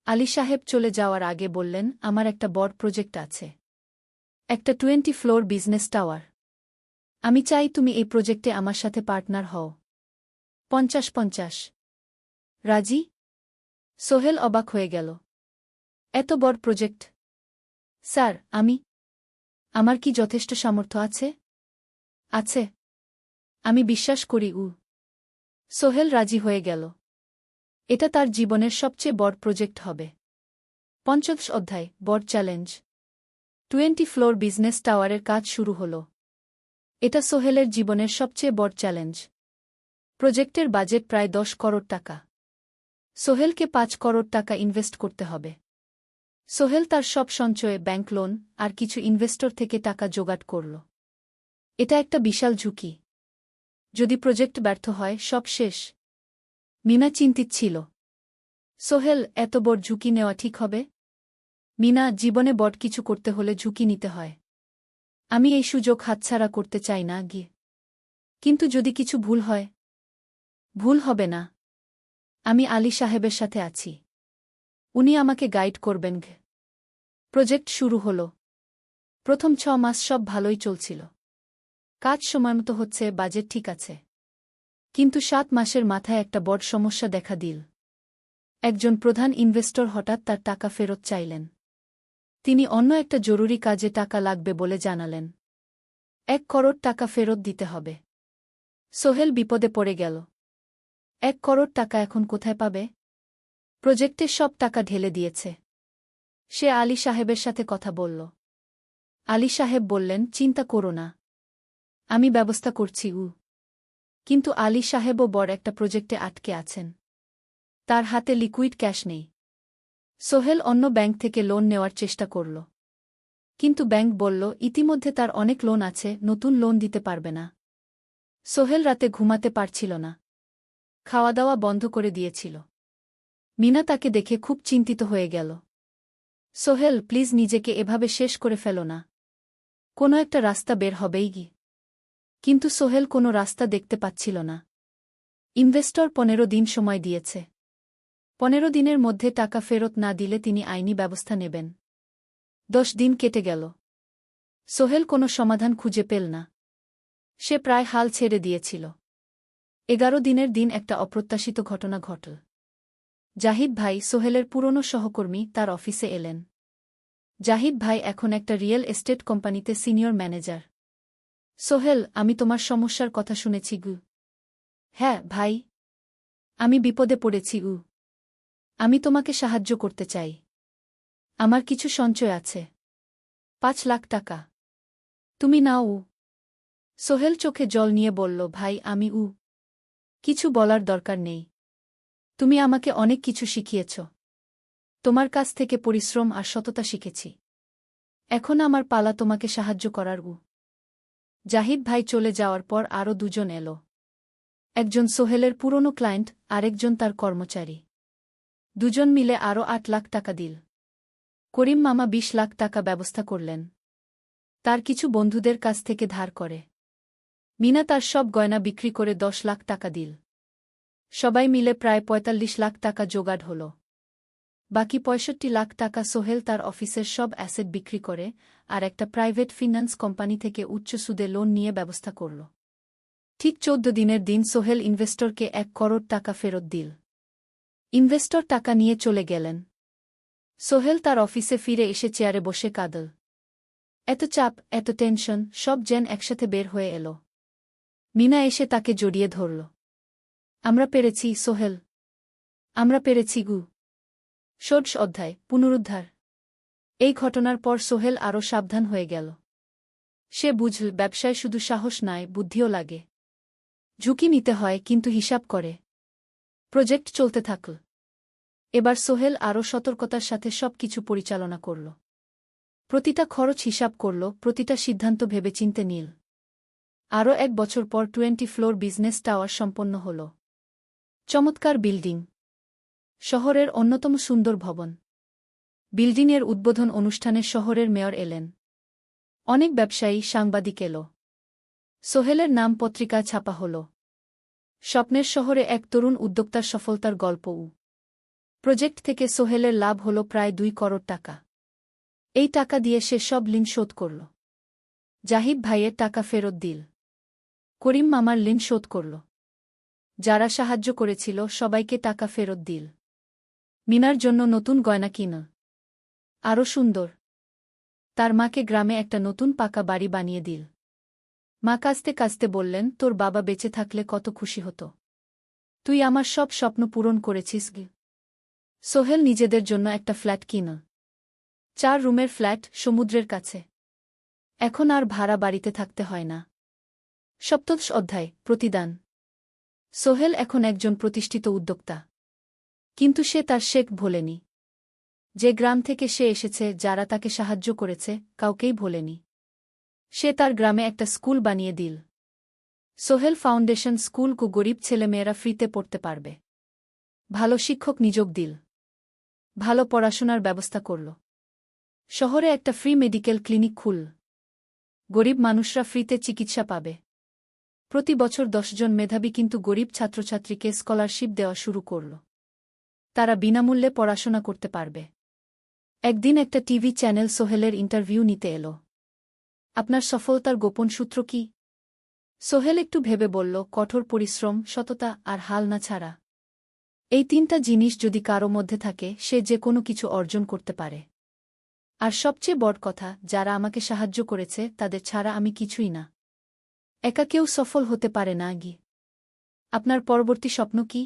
আলী সাহেব চলে যাওয়ার আগে বললেন, আমার একটা বড় প্রজেক্ট আছে। একটা 20 ফ্লোর বিজনেস টাওয়ার। আমি চাই তুমি এই প্রজেক্টে আমার সাথে পার্টনার হও। 50-50। রাজি? সোহেল অবাক হয়ে গেল। এত বড় প্রজেক্ট? স্যার, আমার কি যথেষ্ট সামর্থ্য আছে? আছে। আমি বিশ্বাস করি। সোহেল রাজি হয়ে গেল। এটা তার জীবনের সবচেয়ে বড় প্রজেক্ট হবে। 50 অধ্যায়, বড় চ্যালেঞ্জ। 20 ফ্লোর বিজনেস টাওয়ারের কাজ শুরু হল। এটা সোহেলের জীবনের সবচেয়ে বড় চ্যালেঞ্জ। প্রজেক্টের বাজেট প্রায় 10 করোড় টাকা। সোহেলকে 5 করোড় টাকা ইনভেস্ট করতে হবে। সোহেল তার সব সঞ্চয়ে, ব্যাংক লোন আর কিছু ইনভেস্টর থেকে টাকা জোগাড় করল। এটা একটা বিশাল ঝুঁকি। যদি প্রজেক্ট ব্যর্থ হয়, সব শেষ। মিনা চিন্তিত ছিল। সোহেল, এত বড় ঝুঁকি নেওয়া ঠিক হবে? মিনা, জীবনে বড় কিছু করতে হলে ঝুঁকি নিতে হয়। আমি এই সুযোগ হাতছাড়া করতে চাই না কিন্তু যদি কিছু ভুল হয়? ভুল হবে না। আমি আলী সাহেবের সাথে আছি। উনি আমাকে গাইড করবেন। প্রজেক্ট শুরু হল। প্রথম 6 মাস সব ভালোই চলছিল। কাজ সময়মতো হচ্ছে, বাজেট ঠিক আছে। কিন্তু 7 মাসের মাথায় একটা বড় সমস্যা দেখা দিল। একজন প্রধান ইনভেস্টর হঠাৎ তার টাকা ফেরত চাইলেন। তিনি অন্য একটা জরুরি কাজে টাকা লাগবে বলে জানালেন। 1 করোড় টাকা ফেরত দিতে হবে। সোহেল বিপদে পড়ে গেল। 1 করোড় টাকা এখন কোথায় পাবে? প্রজেক্টে সব টাকা ঢেলে দিয়েছে। সে আলী সাহেবের সাথে কথা বলল। আলী সাহেব বললেন, চিন্তা করো না, আমি ব্যবস্থা করছি। কিন্তু আলী সাহেবও বড় একটা প্রজেক্টে আটকে আছেন। তার হাতে লিকুইড ক্যাশ নেই। সোহেল অন্য ব্যাংক থেকে লোন নেওয়ার চেষ্টা করল। কিন্তু ব্যাংক বলল, ইতিমধ্যে তার অনেক লোন আছে, নতুন লোন দিতে পারবে না। সোহেল রাতে ঘুমাতে পারছিল না। খাওয়া দাওয়া বন্ধ করে দিয়েছিল। মিনা তাকে দেখে খুব চিন্তিত হয়ে গেল। সোহেল, প্লিজ নিজেকে এভাবে শেষ করে ফেলো না। কোনো একটা রাস্তা বের হবেই কিন্তু সোহেল কোনো রাস্তা দেখতে পাচ্ছিল না। ইনভেস্টর 15 দিন সময় দিয়েছে। 15 দিনের মধ্যে টাকা ফেরত না দিলে তিনি আইনি ব্যবস্থা নেবেন। 10 দিন কেটে গেল। সোহেল কোনো সমাধান খুঁজে পেল না। সে প্রায় হাল ছেড়ে দিয়েছিল। 11 দিনের দিন একটা অপ্রত্যাশিত ঘটনা ঘটল। জাহিদ ভাই, সোহেলের পুরনো সহকর্মী, তার অফিসে এলেন। জাহিদ ভাই এখন একটা রিয়েল এস্টেট কোম্পানিতে সিনিয়র ম্যানেজার। সোহেল, আমি তোমার সমস্যার কথা শুনেছি। হ্যাঁ ভাই, আমি বিপদে পড়েছি। আমি তোমাকে সাহায্য করতে চাই। আমার কিছু সঞ্চয় আছে, 5 লাখ টাকা। তুমি নাও। সোহেল চোখে জল নিয়ে বলল, ভাই আমি কিছু বলার দরকার নেই। তুমি আমাকে অনেক কিছু শিখিয়েছ। তোমার কাছ থেকে পরিশ্রম আর সততা শিখেছি। এখন আমার পালা তোমাকে সাহায্য করার। জাহিদ ভাই চলে যাওয়ার পর আরও 2 জন এলো। একজন সোহেলের পুরনো ক্লায়েন্ট, আরেকজন তার কর্মচারী। 2 জন মিলে আরও 8 লাখ টাকা দিল। করিম মামা 20 লাখ টাকা ব্যবস্থা করলেন। তার কিছু বন্ধুদের কাছ থেকে ধার করে। মিনা তার সব গয়না বিক্রি করে 10 লাখ টাকা দিল। সবাই মিলে প্রায় 45 লাখ টাকা জোগাড় হল। বাকি 65 লাখ টাকা সোহেল তার অফিসের সব অ্যাসেট বিক্রি করে আর একটা প্রাইভেট ফিন্যান্স কোম্পানি থেকে উচ্চ সুদে লোন নিয়ে ব্যবস্থা করল। ঠিক 14 দিনের দিন সোহেল ইনভেস্টরকে 1 করোড় টাকা ফেরত দিল। ইনভেস্টর টাকা নিয়ে চলে গেলেন। সোহেল তার অফিসে ফিরে এসে চেয়ারে বসে কাঁদল। এত চাপ, এত টেনশন, সব যেন একসাথে বের হয়ে এলো। মিনা এসে তাকে জড়িয়ে ধরল। আমরা পেরেছি সোহেল, আমরা পেরেছি। ষোড়শ অধ্যায়, পুনরুদ্ধার। এই ঘটনার পর সোহেল আরও সাবধান হয়ে গেল। সে বুঝল, ব্যবসায় শুধু সাহস নয়, বুদ্ধিও লাগে। ঝুঁকি নিতে হয়, কিন্তু হিসাব করে। প্রজেক্ট চলতে থাকল। এবার সোহেল আরও সতর্কতার সাথে সবকিছু পরিচালনা করল। প্রতিটা খরচ হিসাব করল, প্রতিটা সিদ্ধান্ত ভেবেচিন্তে নিল। আরও 1 বছর পর 20 ফ্লোর বিজনেস টাওয়ার সম্পন্ন হল। চমৎকার বিল্ডিং, শহরের অন্যতম সুন্দর ভবন। বিল্ডিংয়ের উদ্বোধন অনুষ্ঠানে শহরের মেয়র এলেন। অনেক ব্যবসায়ী, সাংবাদিক এল। সোহেলের নাম পত্রিকা ছাপা হল। স্বপ্নের শহরে এক তরুণ উদ্যোক্তার সফলতার গল্প। প্রজেক্ট থেকে সোহেলের লাভ হল প্রায় 2 করোড় টাকা। এই টাকা দিয়ে সে সব ঋণ শোধ করল। জাহিদ ভাইয়ের টাকা ফেরত দিল। করিম মামার ঋণ শোধ করল। যারা সাহায্য করেছিল সবাইকে টাকা ফেরত দিল। মিনার জন্য নতুন গয়না কিনল, আরও সুন্দর। তার মাকে গ্রামে একটা নতুন পাকা বাড়ি বানিয়ে দিল। মা কাঁদতে কাঁদতে বললেন, তোর বাবা বেঁচে থাকলে কত খুশি হতো। তুই আমার সব স্বপ্ন পূরণ করেছিস। সোহেল নিজেদের জন্য একটা ফ্ল্যাট কিনল। 4 রুমের ফ্ল্যাট, সমুদ্রের কাছে। এখন আর ভাড়া বাড়িতে থাকতে হয় না। সপ্তদশ অধ্যায়, প্রতিদান। সোহেল এখন একজন প্রতিষ্ঠিত উদ্যোক্তা। কিন্তু সে তার শেখ ভোলেনি। যে গ্রাম থেকে সে এসেছে, যারা তাকে সাহায্য করেছে, কাউকেই ভোলেনি। সে তার গ্রামে একটা স্কুল বানিয়ে দিল। সোহেল ফাউন্ডেশন স্কুল, গরিব ছেলেমেয়েরা ফ্রিতে পড়তে পারবে। ভালো শিক্ষক নিযোগ দিল। ভালো পড়াশোনার ব্যবস্থা করল। শহরে একটা ফ্রি মেডিকেল ক্লিনিক খুলল। গরিব মানুষরা ফ্রিতে চিকিৎসা পাবে। প্রতি বছর 10 জন মেধাবী কিন্তু গরিব ছাত্রছাত্রীকে স্কলারশিপ দেওয়া শুরু করল। তারা বিনামূল্যে পড়াশোনা করতে পারবে। একদিন একটা টিভি চ্যানেল সোহেলের ইন্টারভিউ নিতে এলো। আপনার সফলতার গোপন সূত্র কি? সোহেল একটু ভেবে বলল, কঠোর পরিশ্রম, সততা আর হাল না ছাড়া। এই 3টা জিনিস যদি কারো মধ্যে থাকে, সে যে কোনো কিছু অর্জন করতে পারে। আর সবচেয়ে বড় কথা, যারা আমাকে সাহায্য করেছে তাদের ছাড়া আমি কিছুই না। একা কেউ সফল হতে পারে না। আপনার পরবর্তী স্বপ্ন কি?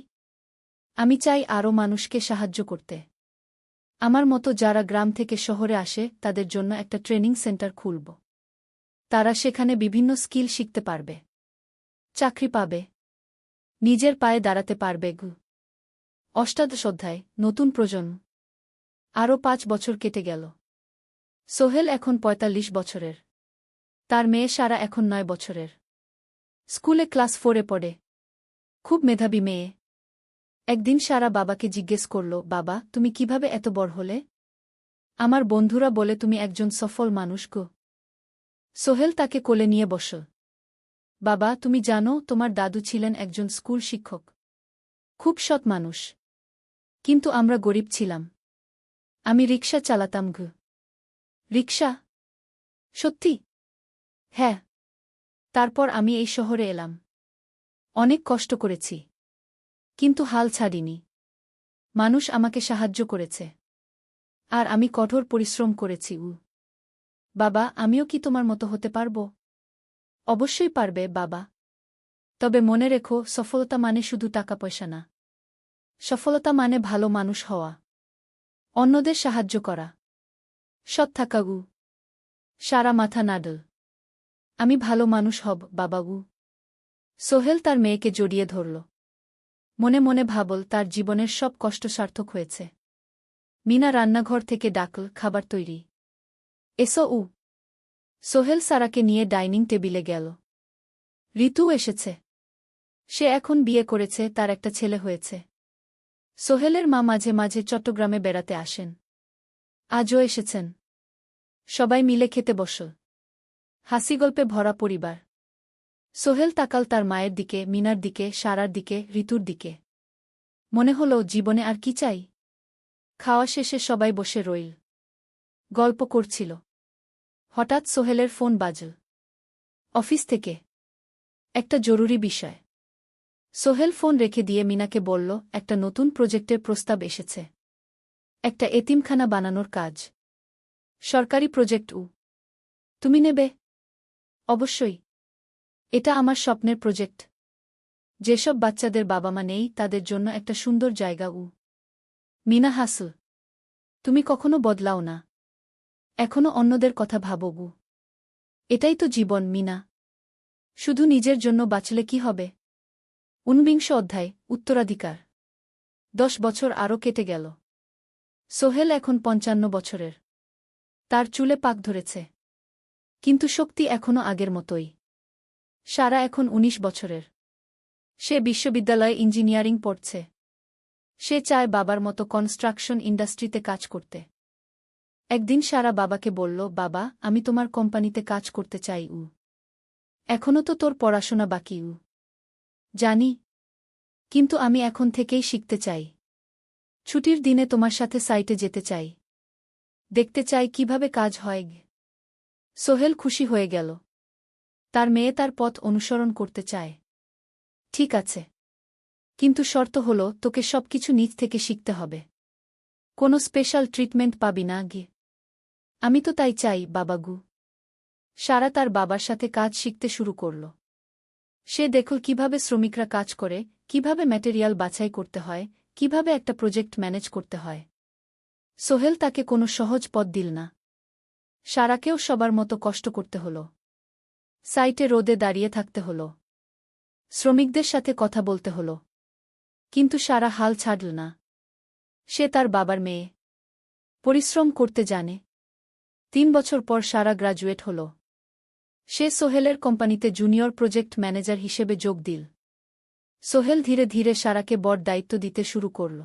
আমি চাই আরও মানুষকে সাহায্য করতে। আমার মতো যারা গ্রাম থেকে শহরে আসে তাদের জন্য একটা ট্রেনিং সেন্টার খুলব। তারা সেখানে বিভিন্ন স্কিল শিখতে পারবে, চাকরি পাবে, নিজের পায়ে দাঁড়াতে পারবে। অষ্টাদশ অধ্যায়, নতুন প্রজন্ম। আরও 5 বছর কেটে গেল। সোহেল এখন 45 বছরের। তার মেয়ে সারা এখন 9 বছরের। স্কুলে ক্লাস 4-এ পড়ে। খুব মেধাবী মেয়ে। একদিন সারা বাবাকে জিজ্ঞেস করল, বাবা, তুমি কিভাবে এত বড় হলে? আমার বন্ধুরা বলে তুমি একজন সফল মানুষ গো। সোহেল তাকে কোলে নিয়ে বসল। বাবা, তুমি জানো তোমার দাদু ছিলেন একজন স্কুল শিক্ষক। খুব সৎ মানুষ। কিন্তু আমরা গরিব ছিলাম। আমি রিকশা চালাতাম। রিকশা? সত্যি? হ্যাঁ। তারপর আমি এই শহরে এলাম। অনেক কষ্ট করেছি, কিন্তু হাল ছাড়িনি। মানুষ আমাকে সাহায্য করেছে, আর আমি কঠোর পরিশ্রম করেছি। বাবা, আমিও কি তোমার মতো হতে পারব? অবশ্যই পারবে বাবা। তবে মনে রেখো, সফলতা মানে শুধু টাকা পয়সা না। সফলতা মানে ভালো মানুষ হওয়া, অন্যদের সাহায্য করা, সৎ থাকা। সারা মাথা নাড়ল। আমি ভালো মানুষ হব বাবা। সোহেল তার মেয়েকে জড়িয়ে ধরল। মনে মনে ভাবল, তার জীবনের সব কষ্ট সার্থক হয়েছে। মিনা রান্নাঘর থেকে ডাকল, খাবার তৈরি। এসো। সোহেল সারাকে নিয়ে ডাইনিং টেবিলে গেল। ঋতু এসেছে। সে এখন বিয়ে করেছে, তার একটা ছেলে হয়েছে। সোহেলের মা মাঝে মাঝে চট্টগ্রামে বেড়াতে আসেন। আজও এসেছেন। সবাই মিলে খেতে বসল। হাসিগল্পে ভরা পরিবার। সোহেল তাকাল তার মায়ের দিকে, মিনার দিকে, সারার দিকে, ঋতুর দিকে। মনে হল, জীবনে আর কি চাই? খাওয়া শেষে সবাই বসে রইল, গল্প করছিল। হঠাৎ সোহেলের ফোন বাজল। অফিস থেকে। একটা জরুরি বিষয়। সোহেল ফোন রেখে দিয়ে মিনাকে বলল, একটা নতুন প্রজেক্টের প্রস্তাব এসেছে। একটা এতিমখানা বানানোর কাজ। সরকারি প্রজেক্ট। তুমি নেবে? অবশ্যই। এটা আমার স্বপ্নের প্রজেক্ট। যেসব বাচ্চাদের বাবা মা নেই তাদের জন্য একটা সুন্দর জায়গা। মিনা হাসল। তুমি কখনো বদলাও না। এখনো অন্যদের কথা ভাবো। এটাই তো জীবন মিনা। শুধু নিজের জন্য বাঁচলে কি হবে? 49 অধ্যায়, উত্তরাধিকার। 10 বছর আরও কেটে গেল। সোহেল এখন 55 বছরের। তার চুলে পাক ধরেছে, কিন্তু শক্তি এখনো আগের মতোই। সারা এখন 19 বছরের। সে বিশ্ববিদ্যালয়ে ইঞ্জিনিয়ারিং পড়ছে। সে চায় বাবার মতো কনস্ট্রাকশন ইন্ডাস্ট্রিতে কাজ করতে। একদিন সারা বাবাকে বলল, বাবা, আমি তোমার কোম্পানিতে কাজ করতে চাই। এখনো তো তোর পড়াশোনা বাকি। জানি, কিন্তু আমি এখন থেকেই শিখতে চাই। ছুটির দিনে তোমার সাথে সাইটে যেতে চাই। দেখতে চাই কিভাবে কাজ হয়। সোহেল খুশি হয়ে গেল। তার মেয়ে তার পথ অনুসরণ করতে চায়। ঠিক আছে, কিন্তু শর্ত হলো, তোকে সবকিছু নিজ থেকে শিখতে হবে। কোনো স্পেশাল ট্রিটমেন্ট পাবি না। আমি তো তাই চাই বাবাগু। সারা তার বাবার সাথে কাজ শিখতে শুরু করল। সে দেখল কিভাবে শ্রমিকরা কাজ করে, কিভাবে ম্যাটেরিয়াল বাছাই করতে হয়, কিভাবে একটা প্রজেক্ট ম্যানেজ করতে হয়। সোহেল তাকে কোনো সহজ পথ দিল না। সারাকেও সবার মতো কষ্ট করতে হল। সাইটে রোদে দাঁড়িয়ে থাকতে হল। শ্রমিকদের সাথে কথা বলতে হল। কিন্তু সারা হাল ছাড়ল না। সে তার বাবার মেয়ে। পরিশ্রম করতে জানে। 3 বছর পর সারা গ্রাজুয়েট হল। সে সোহেলের কোম্পানিতে জুনিয়র প্রজেক্ট ম্যানেজার হিসেবে যোগ দিল। সোহেল ধীরে ধীরে সারাকে বড় দায়িত্ব দিতে শুরু করল।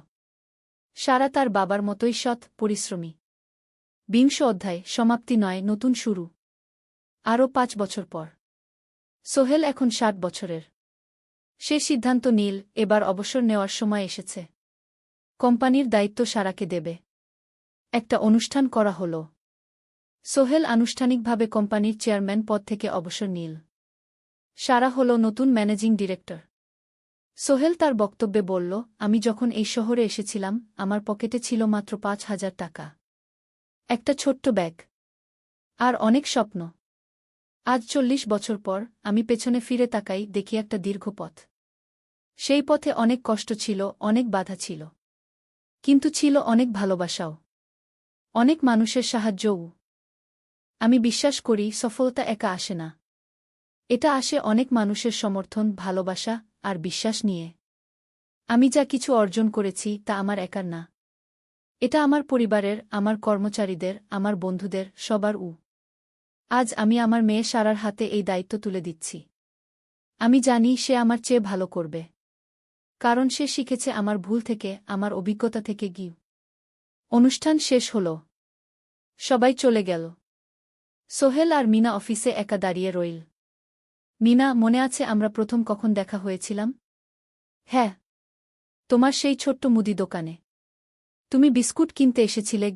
সারা তার বাবার মতোই সৎ, পরিশ্রমী। 20 অধ্যায়, সমাপ্তি নয়, নতুন শুরু। আরও ৫ বছর পর। সোহেল এখন ৬০ বছরের। সে সিদ্ধান্ত নিল, এবার অবসর নেওয়ার সময় এসেছে। কোম্পানির দায়িত্ব সারাকে দেবে। একটা অনুষ্ঠান করা হল। সোহেল আনুষ্ঠানিকভাবে কোম্পানির চেয়ারম্যান পদ থেকে অবসর নিল। সারা হল নতুন ম্যানেজিং ডিরেক্টর। সোহেল তার বক্তব্যে বলল, আমি যখন এই শহরে এসেছিলাম আমার পকেটে ছিল মাত্র ৫,০০০ টাকা। একটা ছোট্ট ব্যাগ। আর অনেক স্বপ্ন। আজ ৪০ বছর পর আমি পেছনে ফিরে তাকাই, দেখি একটা দীর্ঘ পথ। সেই পথে অনেক কষ্ট ছিল, অনেক বাধা ছিল। কিন্তু ছিল অনেক ভালোবাসাও। অনেক মানুষের সাহায্যও। আমি বিশ্বাস করি সফলতা একা আসে না। এটা আসে অনেক মানুষের সমর্থন, ভালোবাসা আর বিশ্বাস নিয়ে। আমি যা কিছু অর্জন করেছি তা আমার একার না। এটা আমার পরিবারের, আমার কর্মচারীদের, আমার বন্ধুদের, সবার। আজ আমি আমার মেয়ে সারার হাতে এই দায়িত্ব তুলে দিচ্ছি। আমি জানি সে আমার চেয়ে ভালো করবে। কারণ সে শিখেছে আমার ভুল থেকে, আমার অভিজ্ঞতা থেকে। অনুষ্ঠান শেষ হল। সবাই চলে গেল। সোহেল আর মিনা অফিসে একা দাঁড়িয়ে রইল। মিনা, মনে আছে আমরা প্রথম কখন দেখা হয়েছিলাম? হ্যাঁ, তোমার সেই ছোট্ট মুদি দোকানে। তুমি বিস্কুট কিনতে এসেছিলে।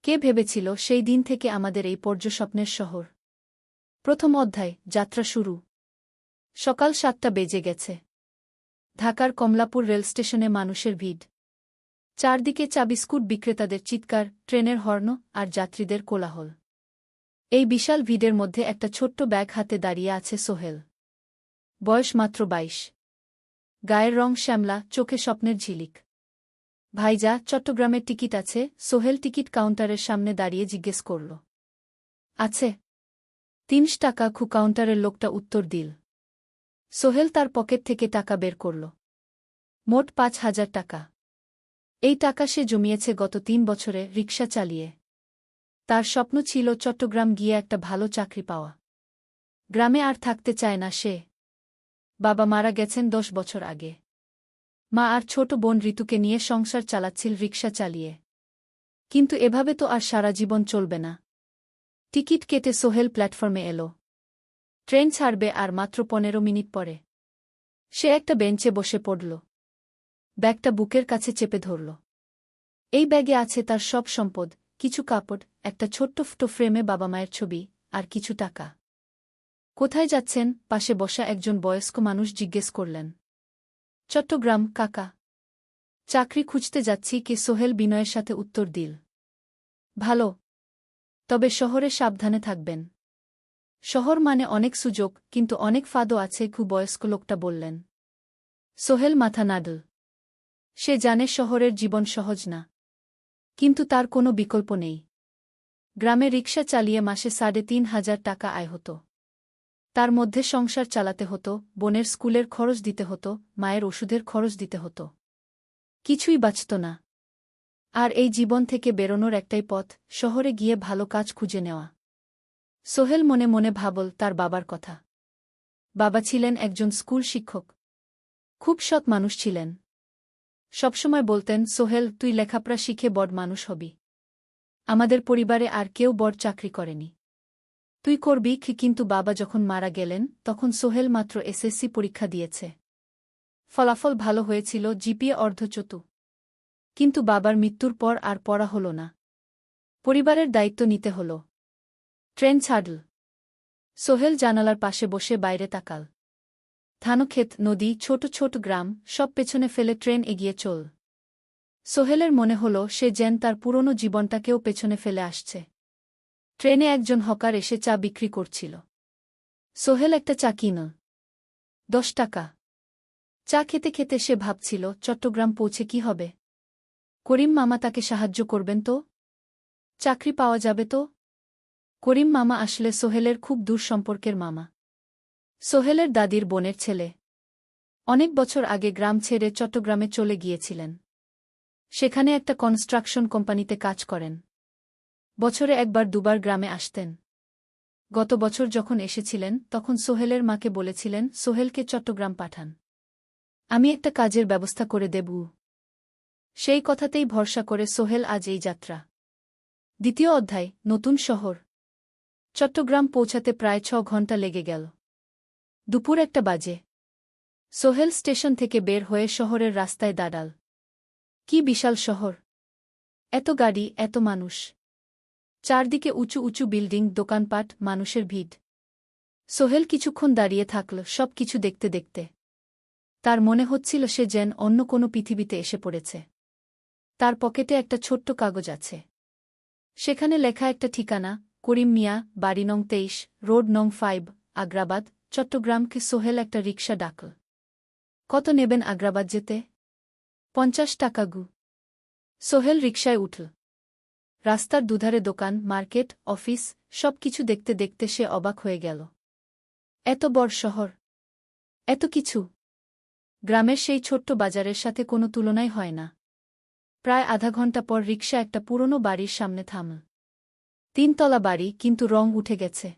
কে ভেবেছিল সেই দিন থেকে আমাদের এই পর্যস্বপ্নের শহর। প্রথম অধ্যায়, যাত্রা শুরু। সকাল ৭টা বেজে গেছে। ঢাকার কমলাপুর রেলস্টেশনে মানুষের ভিড়। চারদিকে চা বিস্কুট বিক্রেতাদের চিৎকার, ট্রেনের হর্ন আর যাত্রীদের কোলাহল। এই বিশাল ভিড়ের মধ্যে একটা ছোট্ট ব্যাগ হাতে দাঁড়িয়ে আছে সোহেল। বয়স মাত্র ২২। গায়ের রং শ্যামলা, চোখে স্বপ্নের ঝিলিক। ভাইজা, চট্টগ্রামের টিকিট আছে? সোহেল টিকিট কাউন্টারের সামনে দাঁড়িয়ে জিজ্ঞেস করল। আছে। ৩০ টাকা। কাউন্টারের লোকটা উত্তর দিল। সোহেল তার পকেট থেকে টাকা বের করল। মোট ৫,০০০ টাকা। এই টাকা সে জমিয়েছে গত ৩ বছরে রিকশা চালিয়ে। তার স্বপ্ন ছিল চট্টগ্রাম গিয়ে একটা ভালো চাকরি পাওয়া। গ্রামে আর থাকতে চায় না সে। বাবা মারা গেছেন ১০ বছর আগে। মা আর ছোট বোন ঋতুকে নিয়ে সংসার চালাচ্ছিল রিকশা চালিয়ে। কিন্তু এভাবে তো আর সারা জীবন চলবে না। টিকিট কেটে সোহেল প্ল্যাটফর্মে এল। ট্রেন ছাড়বে আর মাত্র ১৫ মিনিট পরে। সে একটা বেঞ্চে বসে পড়ল। ব্যাগটা বুকের কাছে চেপে ধরল। এই ব্যাগে আছে তার সব সম্পদ, কিছু কাপড়, একটা ছোট্ট ফটো ফ্রেমে বাবা মায়ের ছবি, আর কিছু টাকা। কোথায় যাচ্ছেন? পাশে বসা একজন বয়স্ক মানুষ জিজ্ঞেস করলেন। চট্টগ্রাম কাকা। চাকরি খুঁজতে যাচ্ছি। সোহেল বিনয়ের সাথে উত্তর দিল। ভালো। তবে শহরে সাবধানে থাকবেন। শহর মানে অনেক সুযোগ, কিন্তু অনেক ফাঁদও আছে। বয়স্ক লোকটা বললেন। সোহেল মাথা নাড়ল। সে জানে শহরের জীবন সহজ না। কিন্তু তার কোনো বিকল্প নেই। গ্রামে রিকশা চালিয়ে মাসে ৩,৫০০ টাকা আয় হতো। তার মধ্যে সংসার চালাতে হতো, বোনের স্কুলের খরচ দিতে হতো, মায়ের ওষুধের খরচ দিতে হতো। কিছুই বাঁচত না। আর এই জীবন থেকে বেরোনোর একটাই পথ, শহরে গিয়ে ভালো কাজ খুঁজে নেওয়া। সোহেল মনে মনে ভাবল তার বাবার কথা। বাবা ছিলেন একজন স্কুল শিক্ষক। খুব সৎ মানুষ ছিলেন। সবসময় বলতেন, সোহেল, তুই লেখাপড়া শিখে বড় মানুষ হবি। আমাদের পরিবারে আর কেউ বড় চাকরি করেনি। তুই করবি। কিন্তু বাবা যখন মারা গেলেন তখন সোহেল মাত্র এসএসসি পরীক্ষা দিয়েছে। ফলাফল ভালো হয়েছিল, জিপিএ অর্ধচতু। কিন্তু বাবার মৃত্যুর পর আর পড়া হল না। পরিবারের দায়িত্ব নিতে হল। ট্রেন ছাড়ল। সোহেল জানালার পাশে বসে বাইরে তাকাল। ধানক্ষেত, নদী, ছোট ছোট গ্রাম, সব পেছনে ফেলে ট্রেন এগিয়ে চল। সোহেলের মনে হল সে যেন তার পুরনো জীবনটাকেও পেছনে ফেলে আসছে। ট্রেনে একজন হকার এসে চা বিক্রি করছিল। সোহেল একটা চা কিনল। ১০ টাকা। চা খেতে খেতে সে ভাবছিল, চট্টগ্রাম পৌঁছে কি হবে? করিম মামা তাকে সাহায্য করবেন তো? চাকরি পাওয়া যাবে তো? করিম মামা আসলে সোহেলের খুব দূর সম্পর্কের মামা। সোহেলের দাদির বোনের ছেলে। অনেক বছর আগে গ্রাম ছেড়ে চট্টগ্রামে চলে গিয়েছিলেন। সেখানে একটা কনস্ট্রাকশন কোম্পানিতে কাজ করেন। বছরে একবার দুবার গ্রামে আসতেন। গত বছর যখন এসেছিলেন তখন সোহেলের মাকে বলেছিলেন, সোহেলকে চট্টগ্রাম পাঠান। আমি একটা কাজের ব্যবস্থা করে দেব। সেই কথাতেই ভরসা করে সোহেল আজ এই যাত্রা। দ্বিতীয় অধ্যায়, নতুন শহর। চট্টগ্রাম পৌঁছাতে প্রায় 6 ঘণ্টা লেগে গেল। দুপুর 1টা বাজে। সোহেল স্টেশন থেকে বের হয়ে শহরের রাস্তায় দাঁড়াল। কি বিশাল শহর! এত গাড়ি, এত মানুষ। চারদিকে উঁচু উঁচু বিল্ডিং, দোকানপাট, মানুষের ভিড়। সোহেল কিছুক্ষণ দাঁড়িয়ে থাকল সব কিছু দেখতে দেখতে। তার মনে হচ্ছিল সে যেন অন্য কোনো পৃথিবীতে এসে পড়েছে। তার পকেটে একটা ছোট্ট কাগজ আছে। সেখানে লেখা একটা ঠিকানা, করিম মিয়া, বাড়ি নং 23, রোড নং 5, আগ্রাবাদ, চট্টগ্রামকে। সোহেল একটা রিকশা ডাকল। কত নেবেন আগ্রাবাদ যেতে? 50 টাকা গু। সোহেল রিকশায় উঠল। রাস্তার দুধারে দোকান, মার্কেট, অফিস, সব কিছু দেখতে দেখতে সে অবাক হয়ে গেল। এত বড় শহর, এত কিছু! গ্রামের সেই ছোট্ট বাজারের সাথে কোনো তুলনাই হয় না। প্রায় আধা ঘণ্টা পর রিকশা একটা পুরনো বাড়ির সামনে থামল। 3 তলা বাড়ি, কিন্তু রং উঠে গেছে।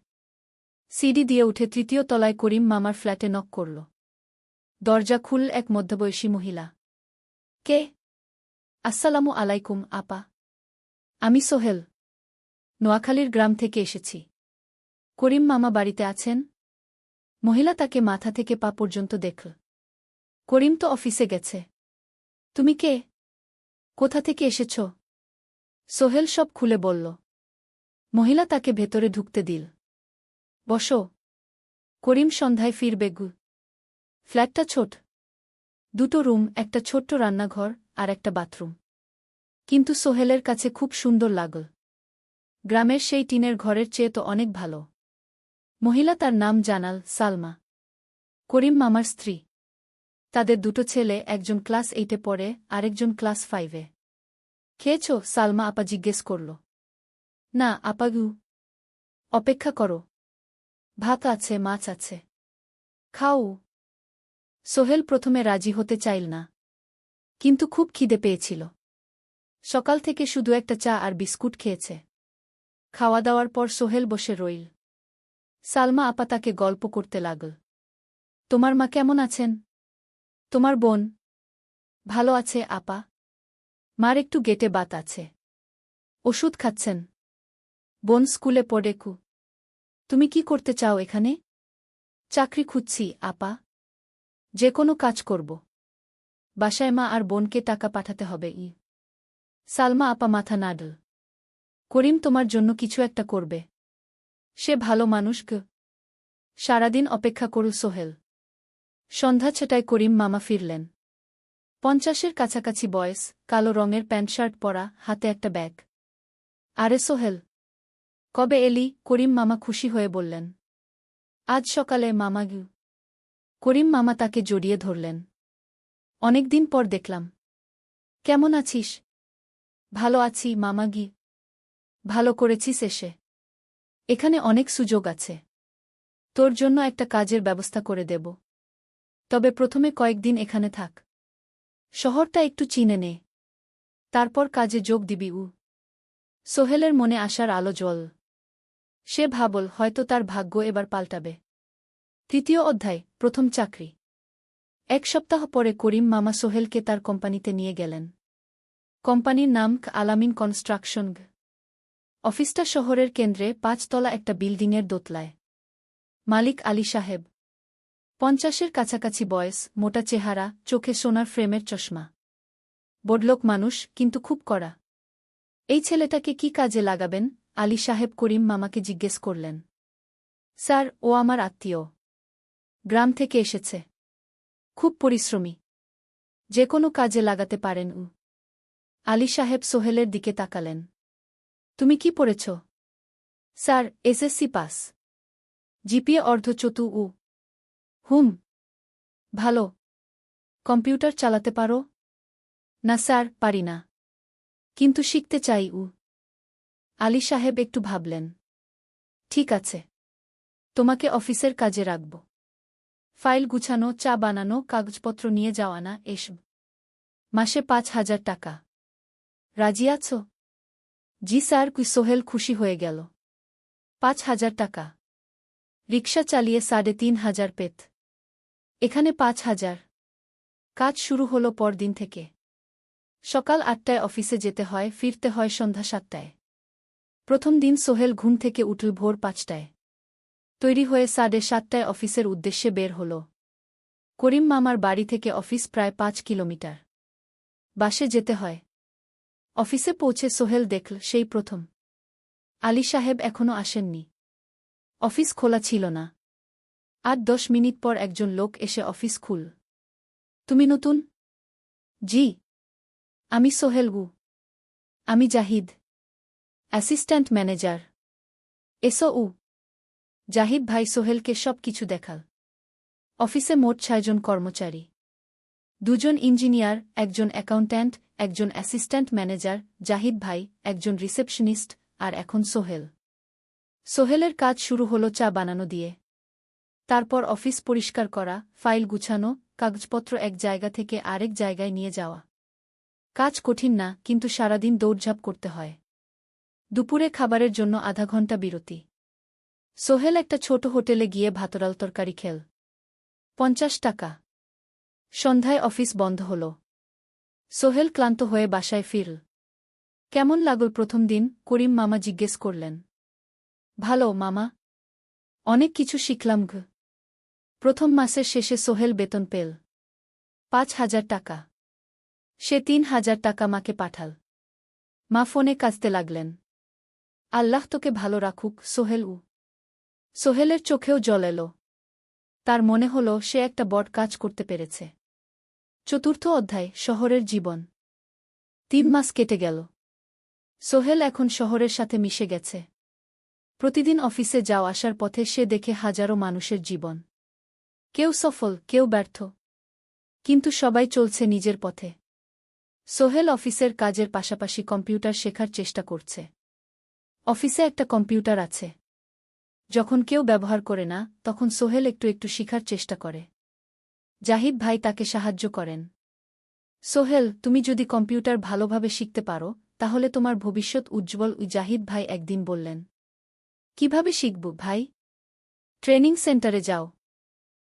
সিঁড়ি দিয়ে উঠে 3য় তলায় করিম মামার ফ্ল্যাটে নক করল। দরজা খুলল এক মধ্যবয়সী মহিলা। কে? আসসালামু আলাইকুম আপা। আমি সোহেল। নোয়াখালীর গ্রাম থেকে এসেছি। করিম মামা বাড়িতে আছেন? মহিলা তাকে মাথা থেকে পা পর্যন্ত দেখল। করিম তো অফিসে গেছে। তুমি কে? কোথা থেকে এসেছ? সোহেল সব খুলে বলল। মহিলা তাকে ভেতরে ঢুকতে দিল। বসো। করিম সন্ধ্যায় ফিরবে গু। ফ্ল্যাটটা ছোট। 2টো রুম, একটা ছোট্ট রান্নাঘর আর একটা বাথরুম। কিন্তু সোহেলের কাছে খুব সুন্দর লাগল। গ্রামের সেই টিনের ঘরের চেয়ে তো অনেক ভালো। মহিলা তার নাম জানাল, সালমা। করিম মামার স্ত্রী। তাদের 2টো ছেলে, একজন ক্লাস 8-এ পড়ে, আরেকজন ক্লাস 5-এ। খেয়েছ? সালমা আপা জিজ্ঞেস করল। না আপা গু। অপেক্ষা করো। ভাত আছে, মাছ আছে। খাও। সোহেল প্রথমে রাজি হতে চাইল না। কিন্তু খুব খিদে পেয়েছিল। সকাল থেকে শুধু একটা চা আর বিস্কুট খেয়েছে। খাওয়া দাওয়ার পর সোহেল বসে রইল। সালমা আপা তাকে গল্প করতে লাগল। তোমার মা কেমন আছেন? তোমার বোন? ভালো আছে আপা। মার একটু গেটে বাত আছে। ওষুধ খাচ্ছেন। বোন স্কুলে পড়ে কু। তুমি কি করতে চাও এখানে? চাকরি খুঁজছি আপা। যে কোনো কাজ করব। বাসায় মা আর বোনকে টাকা পাঠাতে হবে। সালমা আপা মাথা নাড়ল। করিম তোমার জন্য কিছু একটা করবে। সে ভালো মানুষ গ। সারাদিন অপেক্ষা করল সোহেল। সন্ধ্যা 6টায় করিম মামা ফিরলেন। 50-এর কাছাকাছি বয়স, কালো রঙের প্যান্ট শার্ট পরা, হাতে একটা ব্যাগ। আরে সোহেল, কবে এলি? করিম মামা খুশি হয়ে বললেন। আজ সকালে মামা গু। করিম মামা তাকে জড়িয়ে ধরলেন। অনেকদিন পর দেখলাম। কেমন আছিস? ভালো আছি মামা গি। ভালো করেছিস এসে। এখানে অনেক সুযোগ আছে। তোর জন্য একটা কাজের ব্যবস্থা করে দেব। তবে প্রথমে কয়েকদিন এখানে থাক। শহরটা একটু চিনে নে। তারপর কাজে যোগ দিবি। সোহেলের মনে আসার আলো জ্বল। সে ভাবল হয়তো তার ভাগ্য এবার পাল্টাবে। 3য় অধ্যায়, প্রথম চাকরি। 1 সপ্তাহ পরে করিম মামা সোহেলকে তার কোম্পানিতে নিয়ে গেলেন। কোম্পানির নাম আলামিন কনস্ট্রাকশন। অফিসটা শহরের কেন্দ্রে, 5 তলা একটা বিল্ডিংয়ের দোতলায়। মালিক আলী সাহেব। 50-এর কাছাকাছি বয়স, মোটা চেহারা, চোখে সোনার ফ্রেমের চশমা। বড়লোক মানুষ, কিন্তু খুব কড়া। এই ছেলেটাকে কি কাজে লাগাবেন? আলী সাহেব করিম মামাকে জিজ্ঞেস করলেন। স্যার, ও আমার আত্মীয়। গ্রাম থেকে এসেছে। খুব পরিশ্রমী। যে কোনো কাজে লাগাতে পারেন। আলী সাহেব সোহেলের দিকে তাকালেন। তুমি কি পড়েছ? Sir, SSC pass. জিপিএ অর্ধচতু। হুম। ভালো। কম্পিউটার চালাতে পারো? না স্যার, পারি না। কিন্তু শিখতে চাই। আলী সাহেব একটু ভাবলেন। ঠিক আছে। তোমাকে অফিসের কাজে রাখব। ফাইল গুছানো, চা বানানো, কাগজপত্র নিয়ে যাওয়া, না এসব। মাসে 5,000 টাকা। রাজি আছো? জি স্যার। সোহেল খুশি হয়ে গেল। 5,000 টাকা। রিকশা চালিয়ে 3,500 পেত। এখানে 5,000। কাজ শুরু হলো পরদিন থেকে। সকাল 8টায় অফিসে যেতে হয়, ফিরতে হয় সন্ধ্যা 7টায়। প্রথম দিন সোহেল ঘুম থেকে উঠল ভোর ৫টায়। তৈরি হয়ে ৭:৩০টায় অফিসের উদ্দেশ্যে বের হল। করিম মামার বাড়ি থেকে অফিস প্রায় ৫ কিলোমিটার। বাসে যেতে হয়। অফিসে পৌঁছে সোহেল দেখল সেই প্রথম আলী সাহেব এখনও আসেননি। অফিস খোলা ছিল না। ৮-১০ মিনিট পর একজন লোক এসে অফিস খুল। তুমি নতুন? জি। আমি সোহেল গু। আমি জাহিদ, অ্যাসিস্ট্যান্ট ম্যানেজার। এসো উ। জাহিদ ভাই সোহেলকে সব কিছু দেখাল। অফিসে মোট ৬ জন কর্মচারী। ২ জন ইঞ্জিনিয়ার, একজন অ্যাকাউন্ট্যান্ট, একজন অ্যাসিস্ট্যান্ট ম্যানেজার, জাহিদ ভাই, একজন রিসেপশনিস্ট, আর এখন সোহেল। সোহেলের কাজ শুরু হলো চা বানানো দিয়ে। তারপর অফিস পরিষ্কার করা, ফাইল গুছানো, কাগজপত্র এক জায়গা থেকে আরেক জায়গায় নিয়ে যাওয়া। কাজ কঠিন না, কিন্তু সারাদিন দৌড়ঝাঁপ করতে হয়। দুপুরে খাবারের জন্য আধা ঘণ্টা বিরতি। সোহেল একটা ছোট হোটেলে গিয়ে ভাতরাল তরকারি খেল। ৫০ টাকা। সন্ধ্যায় অফিস বন্ধ হল। সোহেল ক্লান্ত হয়ে বাসায় ফিরল। কেমন লাগল প্রথম দিন? করিম মামা জিজ্ঞেস করলেন। ভালো মামা। অনেক কিছু শিখলাম গ। প্রথম মাসের শেষে সোহেল বেতন পেল ৫,০০০ টাকা। সে ৩,০০০ টাকা মাকে পাঠাল। মা ফোনে কাঁদতে লাগলেন। আল্লাহ তোকে ভালো রাখুক সোহেল উ। সোহেলের চোখেও জল এল। তার মনে হল সে একটা বড় কাজ করতে পেরেছে। চতুর্থ অধ্যায়, শহরের জীবন। ৩ মাস কেটে গেল। সোহেল এখন শহরের সাথে মিশে গেছে। প্রতিদিন অফিসে যাও আসার পথে সে দেখে হাজারো মানুষের জীবন। কেউ সফল, কেউ ব্যর্থ, কিন্তু সবাই চলছে নিজের পথে। সোহেল অফিসের কাজের পাশাপাশি কম্পিউটার শেখার চেষ্টা করছে। অফিসে একটা কম্পিউটার আছে। যখন কেউ ব্যবহার করে না, তখন সোহেল একটু একটু শিখার চেষ্টা করে। জাহিদ ভাই তাকে সাহায্য করেন। সোহেল, তুমি যদি কম্পিউটার ভালোভাবে শিখতে পারো, তাহলে তোমার ভবিষ্যৎ উজ্জ্বল। জাহিদ ভাই একদিন বললেন। কিভাবে শিখব ভাই? ট্রেনিং সেন্টারে যাও।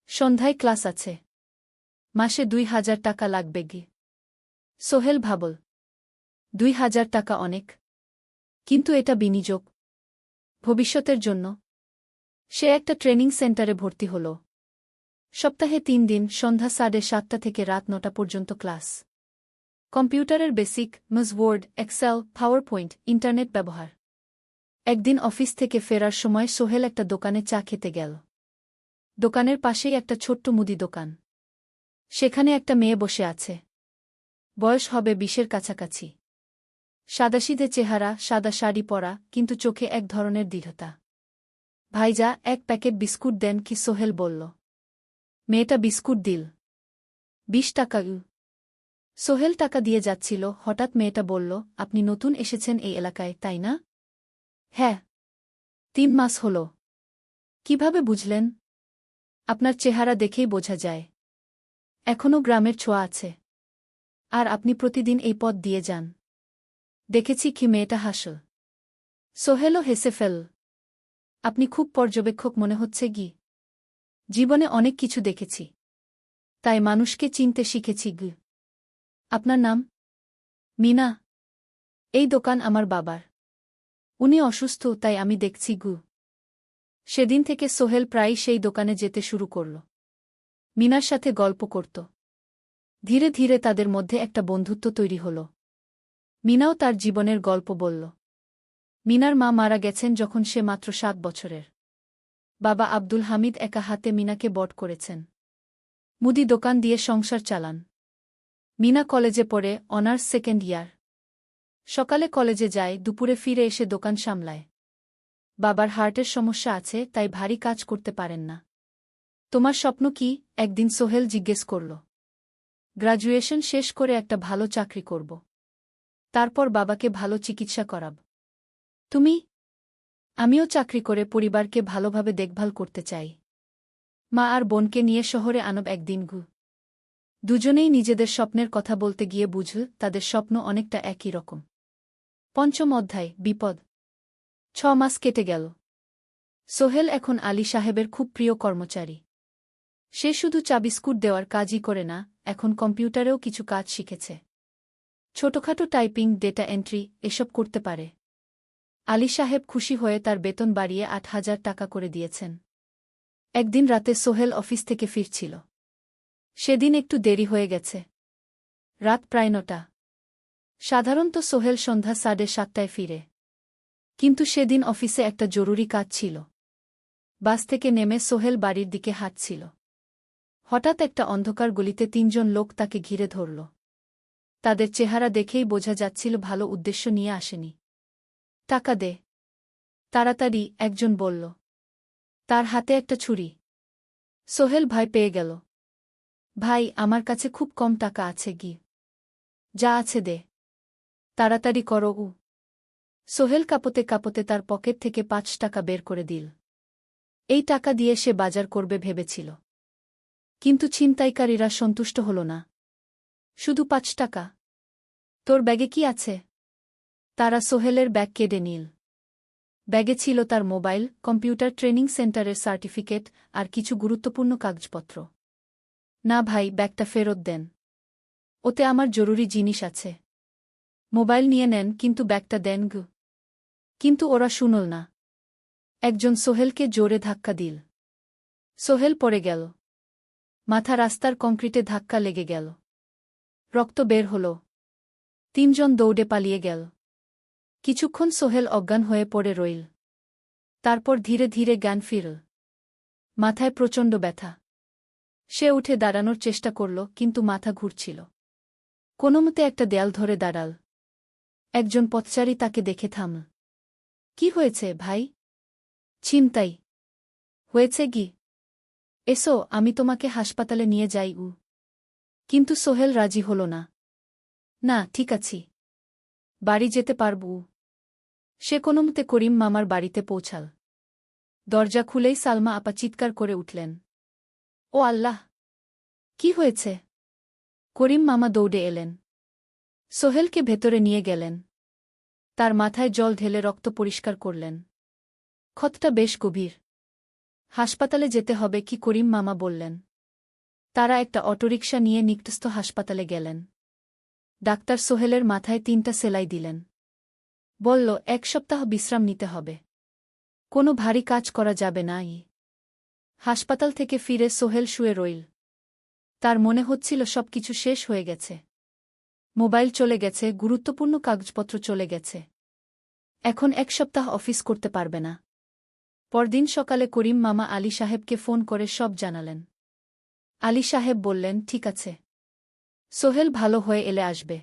সন্ধ্যায় ক্লাস আছে। মাসে ২,০০০ টাকা লাগবে গে। সোহেল ভাবল, ২,০০০ টাকা অনেক, কিন্তু এটা বিনিয়োগ, ভবিষ্যতের জন্য। সে একটা ট্রেনিং সেন্টারে ভর্তি হল। সপ্তাহে ৩ দিন, সন্ধ্যা ৭:৩০ থেকে রাত ৯টা পর্যন্ত ক্লাস। কম্পিউটারের basic, MS Word, Excel, PowerPoint, internet ব্যবহার। একদিন অফিস থেকে ফেরার সময় সোহেল একটা দোকানে চা খেতে গেল। দোকানের পাশেই একটা ছোট্ট মুদি দোকান। সেখানে একটা মেয়ে বসে আছে। বয়স হবে ২০-এর কাছাকাছি। সাদাসিধে চেহারা, সাদা শাড়ি পরা, কিন্তু চোখে এক ধরনের দৃঢ়তা। ভাইজা, এক প্যাকেট বিস্কুট দেন কি? সোহেল বলল। মেয়েটা বিস্কুট দিল। ২০ টাকা। সোহেল টাকা দিয়ে যাচ্ছিল, হঠাৎ মেয়েটা বলল, আপনি নতুন এসেছেন এই এলাকায়, তাই না? হ্যাঁ। ৩ মাস হল। কিভাবে বুঝলেন? আপনার চেহারা দেখেই বোঝা যায়। এখনও গ্রামের ছোঁয়া আছে। আর আপনি প্রতিদিন এই পথ দিয়ে যান। দেখেছি কি? মেয়েটা হাসল। সোহেলও হেসে ফেল। আপনি খুব পর্যবেক্ষক মনে হচ্ছে গি। জীবনে অনেক কিছু দেখেছি, তাই মানুষকে চিনতে শিখেছি গ। আপনার নাম? মিনা। এই দোকান আমার বাবার। উনি অসুস্থ, তাই আমি দেখছি গু। সেদিন থেকে সোহেল প্রায়ই সেই দোকানে যেতে শুরু করল। মিনার সাথে গল্প করত। ধীরে ধীরে তাদের মধ্যে একটা বন্ধুত্ব তৈরি হল। মিনাও তার জীবনের গল্প বলল। মিনার মা মারা গেছেন যখন সে মাত্র ৭ বছরের। বাবা আব্দুল হামিদ একা হাতে মিনাকে বড় করেছেন। মুদি দোকান দিয়ে সংসার চালান। মিনা কলেজে পড়ে, অনার্স সেকেন্ড ইয়ার। সকালে কলেজে যায়, দুপুরে ফিরে এসে দোকান সামলায়। বাবার হার্টের সমস্যা আছে, তাই ভারী কাজ করতে পারেন না। তোমার স্বপ্ন কি? একদিন সোহেল জিজ্ঞেস করল। গ্র্যাজুয়েশন শেষ করে একটা ভালো চাকরি করব। তারপর বাবাকে ভালো চিকিৎসা করাব। তুমি? আমিও চাকরি করে পরিবারকে ভালোভাবে দেখভাল করতে চাই। মা আর বোনকে নিয়ে শহরে আনব একদিন গু। দুজনেই নিজেদের স্বপ্নের কথা বলতে গিয়ে বুঝল তাদের স্বপ্ন অনেকটা একই রকম। পঞ্চম অধ্যায়, বিপদ। ৬ মাস কেটে গেল। সোহেল এখন আলী সাহেবের খুব প্রিয় কর্মচারী। সে শুধু চা বিস্কুট দেওয়ার কাজই করে না, এখন কম্পিউটারেও কিছু কাজ শিখেছে। ছোটখাটো টাইপিং, ডেটা এন্ট্রি, এসব করতে পারে। আলী সাহেব খুশি হয়ে তার বেতন বাড়িয়ে ৮,০০০ টাকা করে দিয়েছেন। একদিন রাতে সোহেল অফিস থেকে ফিরছিল। সেদিন একটু দেরি হয়ে গেছে। রাত প্রায় ৯টা। সাধারণত সোহেল সন্ধ্যা ৭:৩০টায় ফিরে। কিন্তু সেদিন অফিসে একটা জরুরি কাজ ছিল। বাস থেকে নেমে সোহেল বাড়ির দিকে হাঁটছিল। হঠাৎ একটা অন্ধকার গলিতে ৩ জন লোক তাকে ঘিরে ধরল। তাদের চেহারা দেখেই বোঝা যাচ্ছিল ভালো উদ্দেশ্য নিয়ে আসেনি। টাকা দে, তাড়াতাড়ি, একজন বলল। তার হাতে একটা ছুরি। সোহেল ভয় পেয়ে গেল। ভাই, আমার কাছে খুব কম টাকা আছে গি। যা আছে দে, তাড়াতাড়ি করো। সোহেল কাঁপতে কাঁপতে তার পকেট থেকে ৫ টাকা বের করে দিল। এই টাকা দিয়ে সে বাজার করবে ভেবেছিল। কিন্তু ছিনতাইকারীরা সন্তুষ্ট হল না। শুধু ৫ টাকা? তোর ব্যাগে কি আছে? তারা সোহেলের ব্যাগ কেড়ে নিল। ব্যাগে ছিল তার মোবাইল, কম্পিউটার ট্রেনিং সেন্টারের সার্টিফিকেট আর কিছু গুরুত্বপূর্ণ কাগজপত্র। না ভাই, ব্যাগটা ফেরত দেন। ওতে আমার জরুরি জিনিস আছে। মোবাইল নিয়ে নেন, কিন্তু ব্যাগটা দেন গু। কিন্তু ওরা শুনল না। একজন সোহেলকে জোরে ধাক্কা দিল। সোহেল পড়ে গেল। মাথা রাস্তার কংক্রিটে ধাক্কা লেগে গেল। রক্ত বের হল। ৩ জন দৌড়ে পালিয়ে গেল। কিছুক্ষণ সোহেল অজ্ঞান হয়ে পড়ে রইল। তারপর ধীরে ধীরে জ্ঞান ফিরল। মাথায় প্রচণ্ড ব্যথা। সে উঠে দাঁড়ানোর চেষ্টা করল, কিন্তু মাথা ঘুরছিল। কোনোমতে একটা দেয়াল ধরে দাঁড়াল। একজন পথচারী তাকে দেখে থামল। কি হয়েছে ভাই? ছিনতাই হয়েছে গি? এসো, আমি তোমাকে হাসপাতালে নিয়ে যাই। কিন্তু সোহেল রাজি হল না। না, ঠিক আছি, বাড়ি যেতে পারব। সে কোনোমতে করিম মামার বাড়িতে পৌঁছাল। দরজা খুলেই সালমা আপা চিৎকার করে উঠলেন। ও আল্লাহ! কি হয়েছে? করিম মামা দৌড়ে এলেন। সোহেলকে ভেতরে নিয়ে গেলেন। তার মাথায় জল ঢেলে রক্ত পরিষ্কার করলেন। ক্ষতটা বেশ গভীর। হাসপাতালে যেতে হবে কি? করিম মামা বললেন। তারা একটা অটোরিকশা নিয়ে নিকটস্থ হাসপাতালে গেলেন। ডাক্তার সোহেলের মাথায় ৩টা সেলাই দিলেন। বলল, ১ সপ্তাহ বিশ্রাম নিতে হবে। কোনো ভারী কাজ করা যাবে না। হাসপাতাল থেকে ফিরে সোহেল শুয়ে রইল। তার মনে হচ্ছিল সবকিছু শেষ হয়ে গেছে। মোবাইল চলে গেছে, গুরুত্বপূর্ণ কাগজপত্র চলে গেছে। এখন ১ সপ্তাহ অফিস করতে পারবে না। পরদিন সকালে করিম মামা আলী সাহেবকে ফোন করে সব জানালেন। আলী সাহেব বললেন, ঠিক আছে, সোহেল ভালো হয়ে এলে আসবে,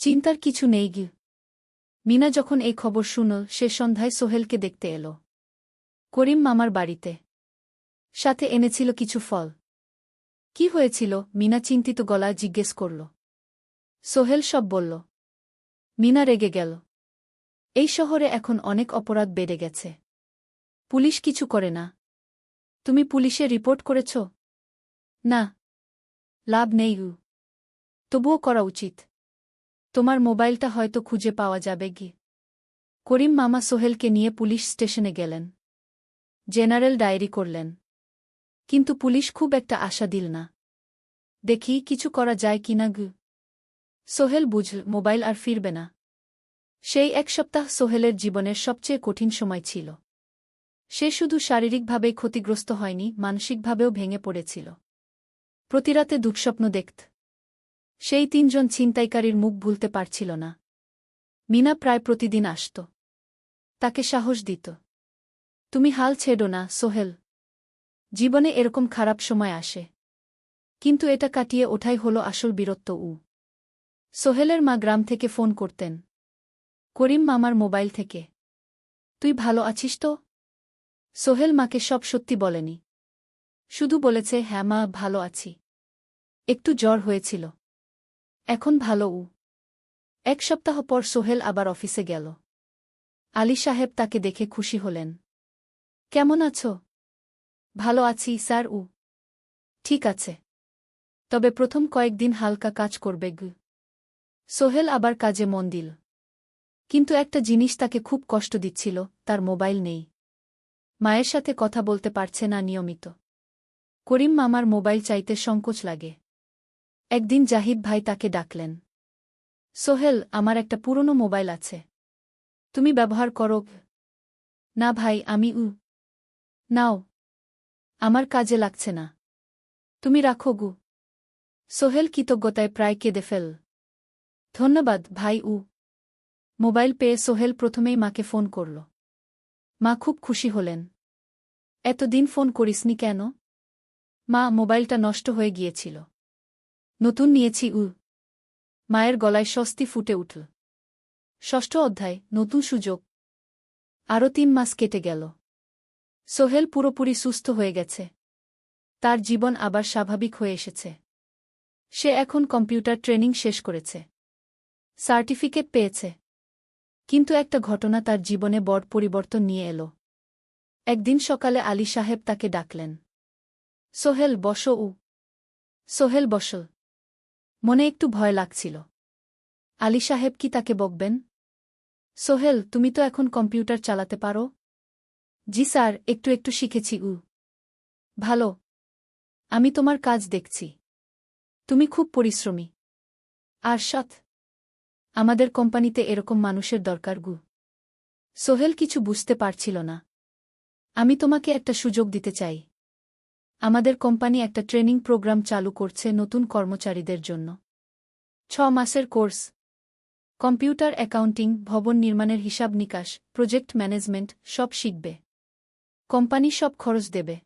চিন্তার কিছু নেই গি। মিনা যখন এই খবর শুনল, সে সন্ধ্যায় সোহেলকে দেখতে এল করিম মামার বাড়িতে। সাথে এনেছিল কিছু ফল। কি হয়েছিল? মিনা চিন্তিত গলায় জিজ্ঞেস করল। সোহেল সব বলল। মিনা রেগে গেল। এই শহরে এখন অনেক অপরাধ বেড়ে গেছে। পুলিশ কিছু করে না। তুমি পুলিশে রিপোর্ট করেছ? না, লাভ নেই। তবুও করা উচিত। তোমার মোবাইলটা হয়তো খুঁজে পাওয়া যাবে গি। করিম মামা সোহেলকে নিয়ে পুলিশ স্টেশনে গেলেন। জেনারেল ডায়েরি করলেন। কিন্তু পুলিশ খুব একটা আশা দিল না। দেখি কিছু করা যায় কিনা গু। সোহেল বুঝল মোবাইল আর ফিরবে না। সেই ১ সপ্তাহ সোহেলের জীবনের সবচেয়ে কঠিন সময় ছিল। সে শুধু শারীরিকভাবেই ক্ষতিগ্রস্ত হয়নি, মানসিকভাবেও ভেঙে পড়েছিল। প্রতিরাতে দুঃস্বপ্ন দেখত। সেই ৩ জন ছিনতাইকারীর মুখ ভুলতে পারছিল না। মিনা প্রায় প্রতিদিন আসত। তাকে সাহস দিত। তুমি হাল ছেড়ো না সোহেল। জীবনে এরকম খারাপ সময় আসে, কিন্তু এটা কাটিয়ে ওঠাই হলো আসল বীরত্ব। সোহেলের মা গ্রাম থেকে ফোন করতেন, করিম মামার মোবাইল থেকে। তুই ভালো আছিস তো? সোহেল মাকে সব সত্যি বলেনি। শুধু বলেছে, হ্যাঁ মা, ভালো আছি। একটু জ্বর হয়েছিল, এখন ভালো। ১ সপ্তাহ পর সোহেল আবার অফিসে গেল। আলী সাহেব তাকে দেখে খুশি হলেন। কেমন আছো? ভালো আছি স্যার। ঠিক আছে, তবে প্রথম কয়েকদিন হালকা কাজ করবে গু। সোহেল আবার কাজে মন দিল। কিন্তু একটা জিনিস তাকে খুব কষ্ট দিচ্ছিল, তার মোবাইল নেই। মায়ের সাথে কথা বলতে পারছে না নিয়মিত। করিম মামার মোবাইল চাইতে সংকোচ লাগে। একদিন জাহিদ ভাই তাকে ডাকলেন। সোহেল, আমার একটা পুরনো মোবাইল আছে, তুমি ব্যবহার করো। না ভাই, আমি নাও। আমার কাজে লাগছে না। তুমি রাখো গু। সোহেল কৃতজ্ঞতায় প্রায় কেঁদে ফেল। ধন্যবাদ ভাই। মোবাইল পেয়ে সোহেল প্রথমেই মাকে ফোন করল। মা খুব খুশি হলেন। এতদিন ফোন করিসনি কেন? মা, মোবাইলটা নষ্ট হয়ে গিয়েছিল। নতুন নিয়েছি। মায়ের গলায় স্বস্তি ফুটে উঠল। ষষ্ঠ অধ্যায়, নতুন সুযোগ। আরও 3 মাস কেটে গেল। সোহেল পুরোপুরি সুস্থ হয়ে গেছে। তার জীবন আবার স্বাভাবিক হয়ে এসেছে। সে এখন কম্পিউটার ট্রেনিং শেষ করেছে। সার্টিফিকেট পেয়েছে। কিন্তু একটা ঘটনা তার জীবনে বড় পরিবর্তন নিয়ে এলো। একদিন সকালে আলী সাহেব তাকে ডাকলেন। সোহেল, বসো। সোহেল বসল। মনে একটু ভয় লাগছিল। আলী সাহেব কি তাকে বকবেন? সোহেল, তুমি তো এখন কম্পিউটার চালাতে পারো? জি স্যার, একটু একটু শিখেছি। ভালো। আমি তোমার কাজ দেখছি। তুমি খুব পরিশ্রমী। আর সৎ। আমাদের কোম্পানিতে এরকম মানুষের দরকার। সোহেল কিছু বুঝতে পারছিল না। আমি তোমাকে একটা সুযোগ দিতে চাই। আমাদের কোম্পানি একটা ট্রেনিং প্রোগ্রাম চালু করছে নতুন কর্মচারীদের জন্য। 6 মাসের কোর্স। কম্পিউটার অ্যাকাউন্টিং, ভবন নির্মাণের হিসাব নিকাশ, প্রজেক্ট ম্যানেজমেন্ট সব শিখবে। কোম্পানি সব খরচ দেবে।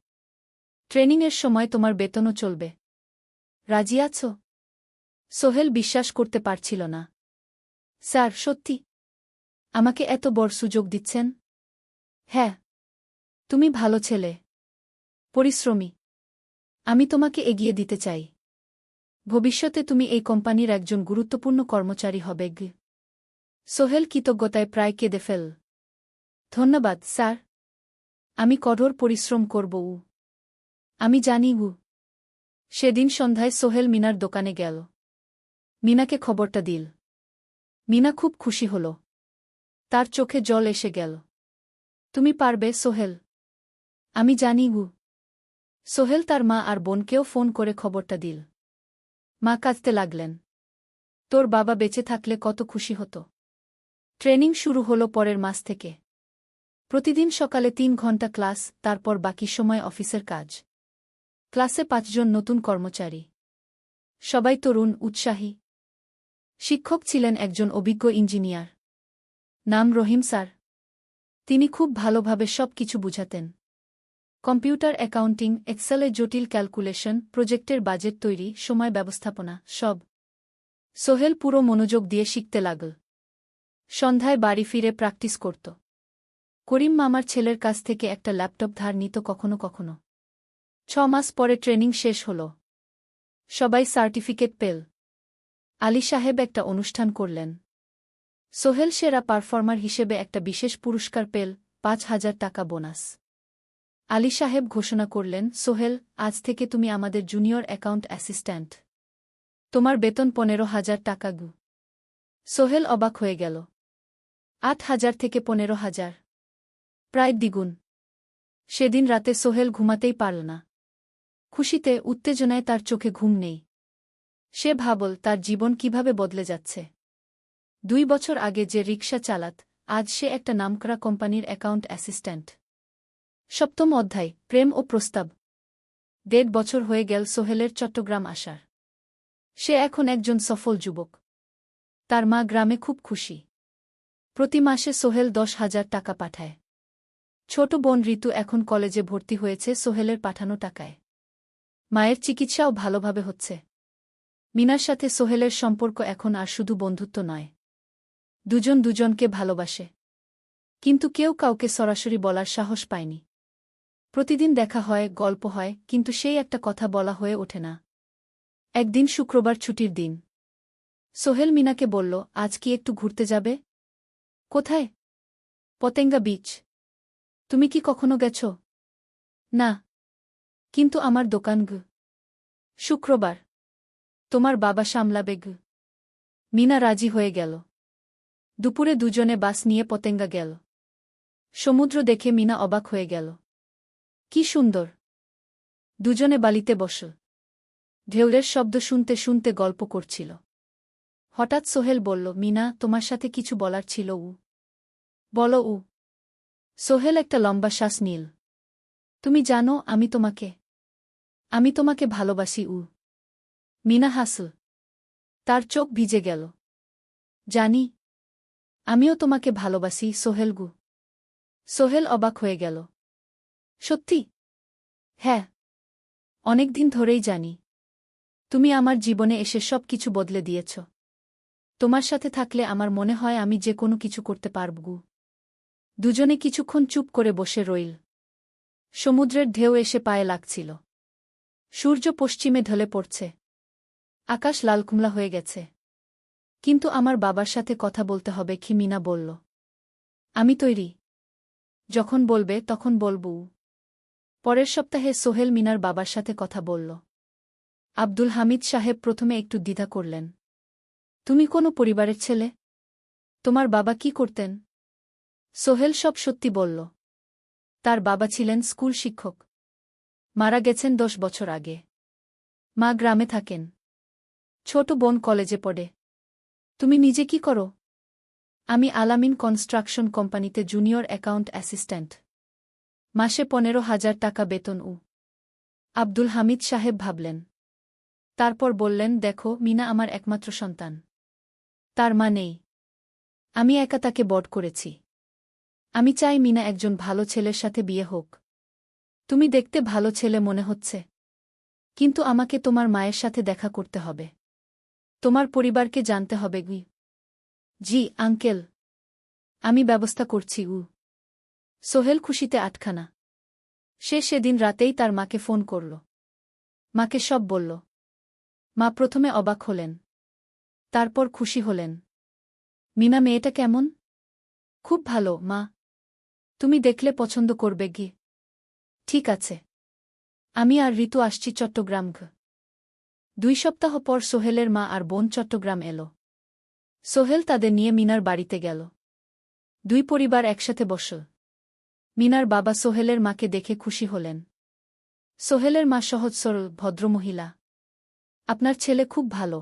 ট্রেনিংয়ের সময় তোমার বেতনও চলবে। রাজি আছো? সোহেল বিশ্বাস করতে পারছিল না। স্যার, সত্যি? আমাকে এত বড় সুযোগ দিচ্ছেন? হ্যাঁ। তুমি ভালো ছেলে। পরিশ্রমী। আমি তোমাকে এগিয়ে দিতে চাই। ভবিষ্যতে তুমি এই কোম্পানির একজন গুরুত্বপূর্ণ কর্মচারী হবে। সোহেল কৃতজ্ঞতায় প্রায় কেঁদে ফেল। ধন্যবাদ স্যার। আমি কঠোর পরিশ্রম করব। আমি জানি। সেদিন সন্ধ্যায় সোহেল মিনার দোকানে গেল। মিনাকে খবরটা দিল। মিনা খুব খুশি হল। তার চোখে জল এসে গেল। তুমি পারবে সোহেল। আমি জানি। সোহেল তার মা আর বোনকেও ফোন করে খবরটা দিল। মা কাঁদতে লাগলেন। তোর বাবা বেঁচে থাকলে কত খুশি হতো। ট্রেনিং শুরু হলো পরের মাস থেকে। প্রতিদিন সকালে 3 ঘন্টা ক্লাস, তারপর বাকি সময় অফিসের কাজ। ক্লাসে 5 জন নতুন কর্মচারী। সবাই তরুণ, উৎসাহী। শিক্ষক ছিলেন একজন অভিজ্ঞ ইঞ্জিনিয়ার। নাম রহিম স্যার। তিনি খুব ভালোভাবে সব কিছু বুঝাতেন। কম্পিউটার অ্যাকাউন্টিং, এক্সেলে জটিল ক্যালকুলেশন, প্রজেক্টের বাজেট তৈরি, সময় ব্যবস্থাপনা সব। সোহেল পুরো মনোযোগ দিয়ে শিখতে লাগল। সন্ধ্যায় বাড়ি ফিরে প্র্যাকটিস করত। করিম মামার ছেলের কাছ থেকে একটা ল্যাপটপ ধার নিত কখনো কখনো। 6 মাস পরে ট্রেনিং শেষ হল। সবাই সার্টিফিকেট পেল। আলী সাহেব একটা অনুষ্ঠান করলেন। সোহেল সেরা পারফর্মার হিসেবে একটা বিশেষ পুরস্কার পেল, 5,000 টাকা বোনাস। আলী সাহেব ঘোষণা করলেন, সোহেল, আজ থেকে তুমি আমাদের জুনিয়র অ্যাকাউন্ট অ্যাসিস্ট্যান্ট। তোমার বেতন 15,000 টাকা। সোহেল অবাক হয়ে গেল। 8,000 থেকে 15,000। প্রায় দ্বিগুণ। সেদিন রাতে সোহেল ঘুমাতেই পারল না। খুশিতে, উত্তেজনায় তার চোখে ঘুম নেই। সে ভাবল তার জীবন কিভাবে বদলে যাচ্ছে। 2 বছর আগে যে রিকশা চালাত, আজ সে একটা নামকরা কোম্পানির অ্যাকাউন্ট অ্যাসিস্ট্যান্ট। 7ম অধ্যায়, প্রেম ও প্রস্তাব। 1.5 বছর হয়ে গেল সোহেলের চট্টগ্রাম আসার। সে এখন একজন সফল যুবক। তার মা গ্রামে খুব খুশি। প্রতি মাসে সোহেল 10,000 টাকা পাঠায়। ছোট বোন ঋতু এখন কলেজে ভর্তি হয়েছে সোহেলের পাঠানো টাকায়। মায়ের চিকিৎসাও ভালোভাবে হচ্ছে। মিনার সাথে সোহেলের সম্পর্ক এখন আর শুধু বন্ধুত্ব নয়। দুজন দুজনকে ভালোবাসে। কিন্তু কেউ কাউকে সরাসরি বলার সাহস পায়নি। প্রতিদিন দেখা হয়, গল্প হয়, কিন্তু সেই একটা কথা বলা হয়ে ওঠে না। একদিন শুক্রবার ছুটির দিন। সোহেল মিনাকে বলল, আজ কি একটু ঘুরতে যাবে? কোথায়? পতেঙ্গা বিচ। তুমি কি কখনো গেছ? না। কিন্তু আমার দোকান। শুক্রবার। তোমার বাবা সামলাবে। মিনা রাজি হয়ে গেল। দুপুরে দুজনে বাস নিয়ে পতেঙ্গা গেল। সমুদ্র দেখে মিনা অবাক হয়ে গেল। কি সুন্দর। দুজনে বালিতে বসল। ঢেউয়ের শব্দ শুনতে শুনতে গল্প করছিল। হঠাৎ সোহেল বলল, মিনা, তোমার সাথে কিছু বলার ছিল। বলো উ। সোহেল একটা লম্বা শ্বাস নীল। তুমি জানো আমি তোমাকে ভালোবাসি উ। মিনা হাসল। তার চোখ ভিজে গেল। জানি। আমিও তোমাকে ভালোবাসি সোহেল গু। সোহেল অবাক হয়ে গেল। সত্যি? হ্যাঁ। অনেকদিন ধরেই জানি। তুমি আমার জীবনে এসে সব কিছু বদলে দিয়েছ। তোমার সাথে থাকলে আমার মনে হয় আমি যে কোনো কিছু করতে পারব গু। দুজনে কিছুক্ষণ চুপ করে বসে রইল। সমুদ্রের ঢেউ এসে পায়ে লাগছিল। সূর্য পশ্চিমে ঢলে পড়ছে। আকাশ লালকুমলা হয়ে গেছে। কিন্তু আমার বাবার সাথে কথা বলতে হবে কি মিনা বলল। আমি তৈরি। যখন বলবে তখন বলবো। পরের সপ্তাহে সোহেল মিনার বাবার সাথে কথা বলল। আব্দুল হামিদ সাহেব প্রথমে একটু দ্বিধা করলেন। তুমি কোনো পরিবারের ছেলে? তোমার বাবা কি করতেন? সোহেল সব সত্যি বলল। তার বাবা ছিলেন স্কুল শিক্ষক। মারা গেছেন 10 বছর আগে। মা গ্রামে থাকেন। ছোট বোন কলেজে পড়ে। তুমি নিজে কি করো? আমি আলামিন কনস্ট্রাকশন কোম্পানিতে জুনিয়র অ্যাকাউন্ট অ্যাসিস্ট্যান্ট। মাসে 15,000 টাকা বেতন উ। আব্দুল হামিদ সাহেব ভাবলেন। তারপর বললেন, দেখো মিনা আমার একমাত্র সন্তান। তার মা নেই। আমি একা তাকে বড় করেছি। আমি চাই মিনা একজন ভালো ছেলের সাথে বিয়ে হোক। তুমি দেখতে ভালো ছেলে মনে হচ্ছে। কিন্তু আমাকে তোমার মায়ের সাথে দেখা করতে হবে। তোমার পরিবারকে জানতে হবে গি। জি আঙ্কেল। আমি ব্যবস্থা করছি উ। সোহেল খুশিতে আটখানা। সে সেদিন রাতেই তার মাকে ফোন করল। মাকে সব বলল। মা প্রথমে অবাক হলেন। তারপর খুশি হলেন। মিনা মেয়েটা কেমন? খুব ভালো মা। তুমি দেখলে পছন্দ করবে গি। ঠিক আছে। আমি আর ঋতু আসছি চট্টগ্রাম ঘ। 2 সপ্তাহ পর সোহেলের মা আর বোন চট্টগ্রাম এলো। সোহেল তাদের নিয়ে মিনার বাড়িতে গেল। 2 পরিবার একসাথে বসল। মিনার বাবা সোহেলের মাকে দেখে খুশি হলেন। সোহেলের মা সহজ সরল ভদ্রমহিলা। আপনার ছেলে খুব ভালো।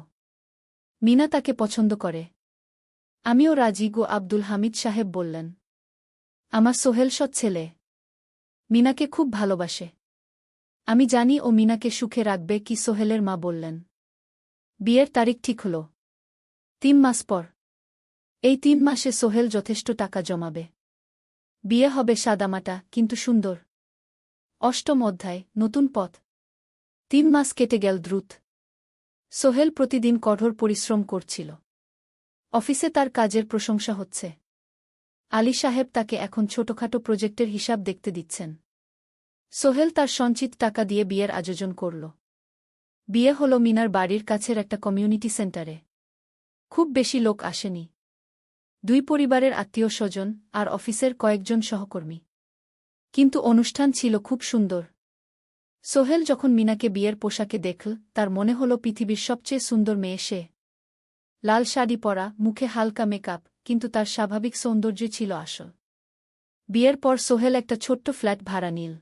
মিনা তাকে পছন্দ করে। আমিও রাজি গো আব্দুল হামিদ সাহেব বললেন। আমার সোহেল সৎ ছেলে। মিনাকে খুব ভালোবাসে। আমি জানি ও মিনাকে সুখে রাখবে কি সোহেলের মা বললেন। বিয়ের তারিখ ঠিক হল। 3 মাস পর। এই 3 মাসে সোহেল যথেষ্ট টাকা জমাবে। বিয়ে হবে সাদামাটা কিন্তু সুন্দর। 8ম অধ্যায় নতুন পথ। 3 মাস কেটে গেল দ্রুত। সোহেল প্রতিদিন কঠোর পরিশ্রম করছিল। অফিসে তার কাজের প্রশংসা হচ্ছে। আলী সাহেব তাকে এখন ছোটখাটো প্রজেক্টের হিসাব দেখতে দিচ্ছেন। সোহেল তার সঞ্চিত টাকা দিয়ে বিয়ের আয়োজন করল। বিয়ে হল মিনার বাড়ির কাছের একটা কমিউনিটি সেন্টারে। খুব বেশি লোক আসেনি। 2 পরিবারের আত্মীয় স্বজন আর অফিসের কয়েকজন সহকর্মী। কিন্তু অনুষ্ঠান ছিল খুব সুন্দর। সোহেল যখন মিনাকে বিয়ের পোশাকে দেখল তার মনে হল পৃথিবীর সবচেয়ে সুন্দর মেয়ে সে। লাল শাড়ি পরা, মুখে হালকা মেকআপ, কিন্তু তার স্বাভাবিক সৌন্দর্য ছিল আসল। বিয়ের পর সোহেল একটা ছোট্ট ফ্ল্যাট ভাড়া নিল।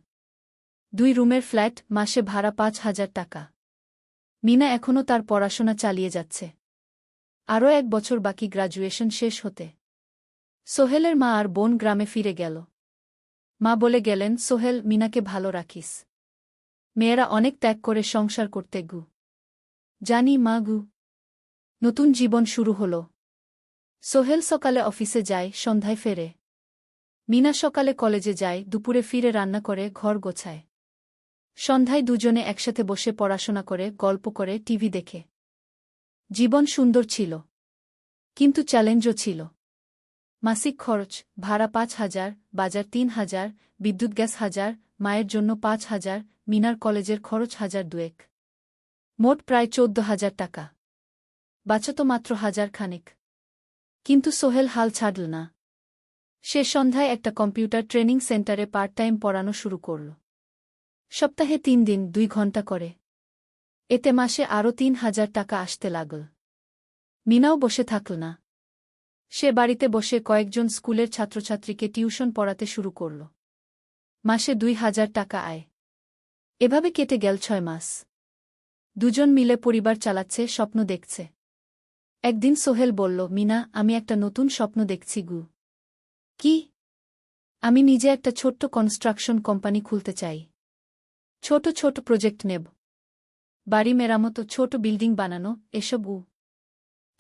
2 রুমের ফ্ল্যাট, মাসে ভাড়া 5,000 টাকা। মিনা এখনও তার পড়াশোনা চালিয়ে যাচ্ছে। আরও 1 বছর বাকি গ্র্যাজুয়েশন শেষ হতে। সোহেলের মা আর বোন গ্রামে ফিরে গেল। মা বলে গেলেন, সোহেল মিনাকে ভালো রাখিস। মেয়েরা অনেক ত্যাগ করে সংসার করতে গু। জানি মা গু। নতুন জীবন শুরু হল। সোহেল সকালে অফিসে যায়, সন্ধ্যায় ফেরে। মিনা সকালে কলেজে যায়, দুপুরে ফিরে রান্না করে, ঘর গোছায়। সন্ধ্যায় দুজনে একসাথে বসে পড়াশোনা করে, গল্প করে, টিভি দেখে। জীবন সুন্দর ছিল। কিন্তু চ্যালেঞ্জও ছিল। মাসিক খরচ, ভাড়া 5,000, বাজার 3,000, বিদ্যুৎ গ্যাস 1,000, মায়ের জন্য 5,000, মিনার কলেজের খরচ 1,200। মোট প্রায় 14,000 টাকা। বাঁচত মাত্র 1,000 খানেক। কিন্তু সোহেল হাল ছাড়ল না। সে সন্ধ্যায় একটা কম্পিউটার ট্রেনিং সেন্টারে পার্ট টাইম পড়ানো শুরু করল। সপ্তাহে 3 দিন 2 ঘন্টা করে। এতে মাসে আরও 3,000 টাকা আসতে লাগল। মিনাও বসে থাকল না। সে বাড়িতে বসে কয়েকজন স্কুলের ছাত্রছাত্রীকে টিউশন পড়াতে শুরু করল। মাসে 2,000 টাকা আয়। এভাবে কেটে গেল 6 মাস। দুজন মিলে পরিবার চালাচ্ছে, স্বপ্ন দেখছে। একদিন সোহেল বলল, মিনা আমি একটা নতুন স্বপ্ন দেখছি গু। কি? আমি নিজে একটা ছোট্ট কনস্ট্রাকশন কোম্পানি খুলতে চাই। ছোট ছোট প্রজেক্ট নেব। বাড়ি মেরামত, ছোট বিল্ডিং বানানো, এসব।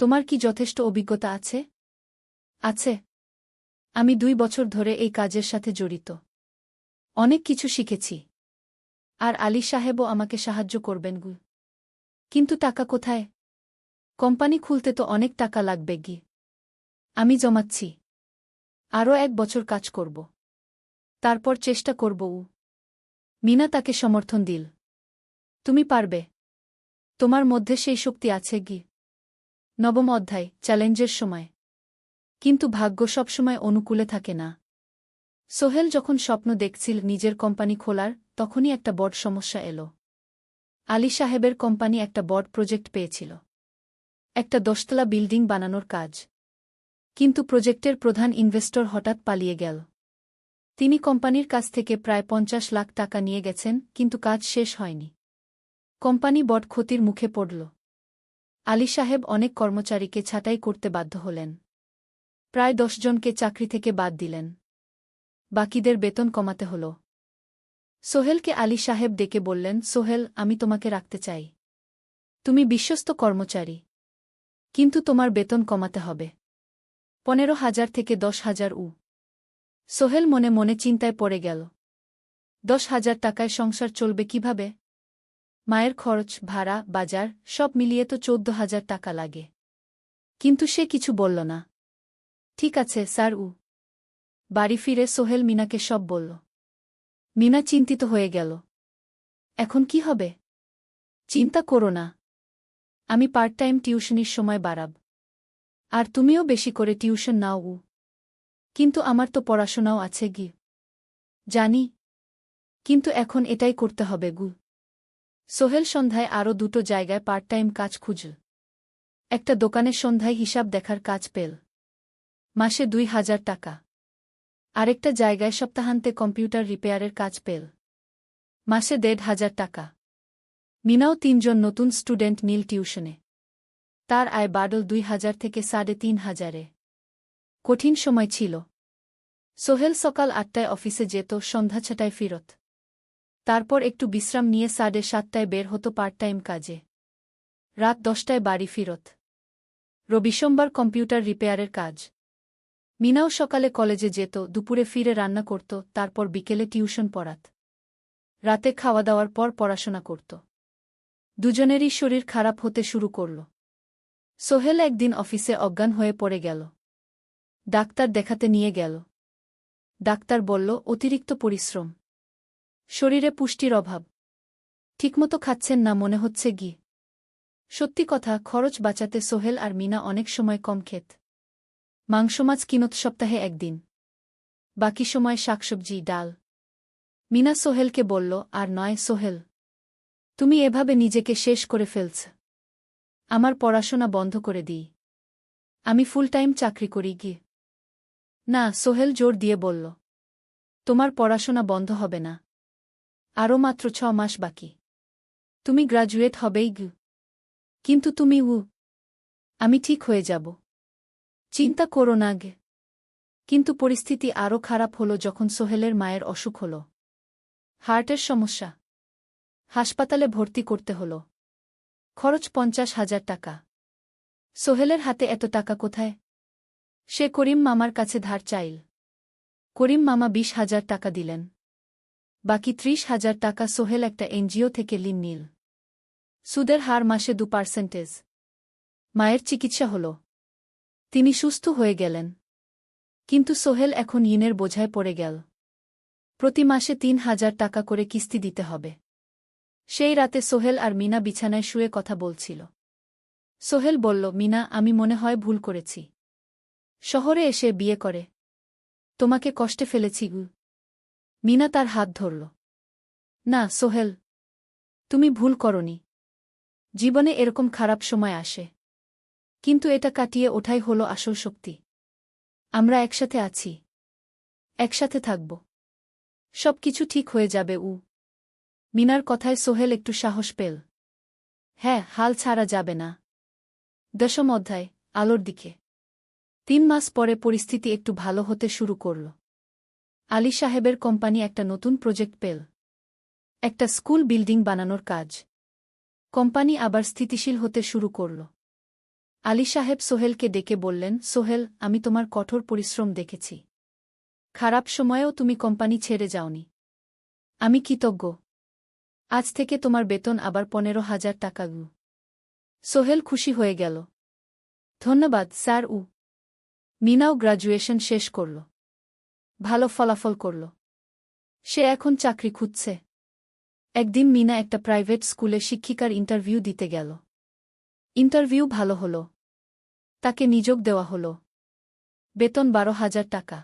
তোমার কি যথেষ্ট অভিজ্ঞতা আছে? আছে। আমি 2 বছর ধরে এই কাজের সাথে জড়িত। অনেক কিছু শিখেছি। আর আলী সাহেবও আমাকে সাহায্য করবেন। কিন্তু টাকা কোথায়? কোম্পানি খুলতে তো অনেক টাকা লাগবে। আমি জমাচ্ছি। আরও 1 বছর কাজ করব। তারপর চেষ্টা করব। মিনা তাকে সমর্থন দিল। তুমি পারবে। তোমার মধ্যে সেই শক্তি আছে। নবম অধ্যায়, চ্যালেঞ্জের সময়। কিন্তু ভাগ্য সবসময় অনুকূলে থাকে না। সোহেল যখন স্বপ্ন দেখছিল নিজের কোম্পানি খোলার, তখনই একটা বড় সমস্যা এলো। আলী সাহেবের কোম্পানি একটা বড় প্রজেক্ট পেয়েছিল। একটা 10তলা বিল্ডিং বানানোর কাজ। কিন্তু প্রজেক্টের প্রধান ইনভেস্টর হঠাৎ পালিয়ে গেল। তিনি কোম্পানির কাছ থেকে প্রায় 50 লাখ টাকা নিয়ে গেছেন, কিন্তু কাজ শেষ হয়নি। কোম্পানি বড় ক্ষতির মুখে পড়ল। আলী সাহেব অনেক কর্মচারীকে ছাঁটাই করতে বাধ্য হলেন। প্রায় 10 জনকে চাকরি থেকে বাদ দিলেন। বাকিদের বেতন কমাতে হল। সোহেলকে আলী সাহেব ডেকে বললেন, সোহেল, আমি তোমাকে রাখতে চাই। তুমি বিশ্বস্ত কর্মচারী। কিন্তু তোমার বেতন কমাতে হবে। 15,000 থেকে 10,000। সোহেল মনে মনে চিন্তায় পড়ে গেল। 10,000 টাকায় সংসার চলবে কিভাবে? মায়ের খরচ, ভাড়া, বাজার সব মিলিয়ে তো 14,000 টাকা লাগে। কিন্তু সে কিছু বলল না। ঠিক আছে স্যার। বাড়ি ফিরে সোহেল মিনাকে সব বলল। মিনা চিন্তিত হয়ে গেল। এখন কি হবে? চিন্তা করো না। আমি পার্ট টাইম টিউশনির সময় বাড়াব। আর তুমিও বেশি করে টিউশন নাও। কিন্তু আমার তো পড়াশোনাও আছে। জানি। কিন্তু এখন এটাই করতে হবে। সোহেল সন্ধ্যায় আরও 2টো জায়গায় পার্ট টাইম কাজ খুঁজল। একটা দোকানের সন্ধ্যায় হিসাব দেখার কাজ পেল। মাসে 2,000 টাকা। আরেকটা জায়গায় সপ্তাহান্তে কম্পিউটার রিপেয়ারের কাজ পেল। মাসে 1,500 টাকা। মিনাও 3 জন নতুন স্টুডেন্ট নিল টিউশনে। তার আয় বাড়ল 2,000 থেকে 3,500-এ। কঠিন সময় ছিল। সোহেল সকাল 8টায় অফিসে যেত, সন্ধ্যা 6টায় ফিরত। তারপর একটু বিশ্রাম নিয়ে 7:30টায় বের হতো পার্ট টাইম কাজে। রাত 10টায় বাড়ি ফিরত। রবি-সোমবার কম্পিউটার রিপেয়ারের কাজ। মিনাও সকালে কলেজে যেত, দুপুরে ফিরে রান্না করত, তারপর বিকেলে টিউশন পড়াত। রাতে খাওয়া দাওয়ার পর পড়াশোনা করত। দুজনেরই শরীর খারাপ হতে শুরু করল। সোহেল একদিন অফিসে অজ্ঞান হয়ে পড়ে গেল। ডাক্তার দেখাতে নিয়ে গেল। ডাক্তার বলল, অতিরিক্ত পরিশ্রম। শরীরে পুষ্টির অভাব। ঠিকমতো খাচ্ছেন না মনে হচ্ছে। সত্যি কথা, খরচ বাঁচাতে সোহেল আর মিনা অনেক সময় কম খেত। মাংস মাছ কিনত সপ্তাহে একদিন। বাকি সময় শাকসবজি, ডাল। মিনা সোহেলকে বলল, আর নয় সোহেল। তুমি এভাবে নিজেকে শেষ করে ফেলছ। আমার পড়াশোনা বন্ধ করে দিই। আমি ফুল টাইম চাকরি করি। না, সোহেল জোর দিয়ে বলল। তোমার পড়াশোনা বন্ধ হবে না। আরও মাত্র 6 মাস বাকি। তুমি গ্রাজুয়েট হবেই। কিন্তু তুমি। আমি ঠিক হয়ে যাব। চিন্তা করো না। কিন্তু পরিস্থিতি আরও খারাপ হলো যখন সোহেলের মায়ের অসুখ হল। হার্টের সমস্যা। হাসপাতালে ভর্তি করতে হল। খরচ 50,000 টাকা। সোহেলের হাতে এত টাকা কোথায়? সে করিম মামার কাছে ধার চাইল। করিম মামা 20,000 টাকা দিলেন। বাকি 30,000 টাকা সোহেল একটা এনজিও থেকে ঋণ নিল। সুদের হার মাসে 2%। মায়ের চিকিৎসা হল। তিনি সুস্থ হয়ে গেলেন। কিন্তু সোহেল এখন ঋণের বোঝায় পড়ে গেল। প্রতি মাসে 3,000 টাকা করে কিস্তি দিতে হবে। সেই রাতে সোহেল আর মিনা বিছানায় শুয়ে কথা বলছিল। সোহেল বলল, মিনা, আমি মনে হয় ভুল করেছি। শহরে এসে বিয়ে করে তোমাকে কষ্টে ফেলেছি। মিনা তার হাত ধরল। না সোহেল, তুমি ভুল করনি। জীবনে এরকম খারাপ সময় আসে। কিন্তু এটা কাটিয়ে ওঠাই হলো আসল শক্তি। আমরা একসাথে আছি। একসাথে থাকব। সব কিছু ঠিক হয়ে যাবে। মিনার কথায় সোহেল একটু সাহস পেল। হ্যাঁ, হাল ছাড়া যাবে না। 10ম অধ্যায়, আলোর দিকে। 3 মাস পরে পরিস্থিতি একটু ভালো হতে শুরু করল। আলী সাহেবের কোম্পানি একটা নতুন প্রজেক্ট পেল, একটা স্কুল বিল্ডিং বানানোর কাজ। কোম্পানি আবার স্থিতিশীল হতে শুরু করল। আলী সাহেব সোহেলকে ডেকে বললেন, সোহেল, আমি তোমার কঠোর পরিশ্রম দেখেছি। খারাপ সময়েও তুমি কোম্পানি ছেড়ে যাওনি। আমি কৃতজ্ঞ। আজ থেকে তোমার বেতন আবার 15,000 টাকা। সোহেল খুশি হয়ে গেল। ধন্যবাদ স্যার। মিনাও গ্র্যাজুয়েশন শেষ করল, ভালো ফলাফল করল। সে এখন চাকরি খুঁজছে। একদিন মিনা একটা প্রাইভেট স্কুলে শিক্ষিকার ইন্টারভিউ দিতে গেল। ইন্টারভিউ ভালো হল, তাকে নিযোগ দেওয়া হল। বেতন 12,000 টাকা।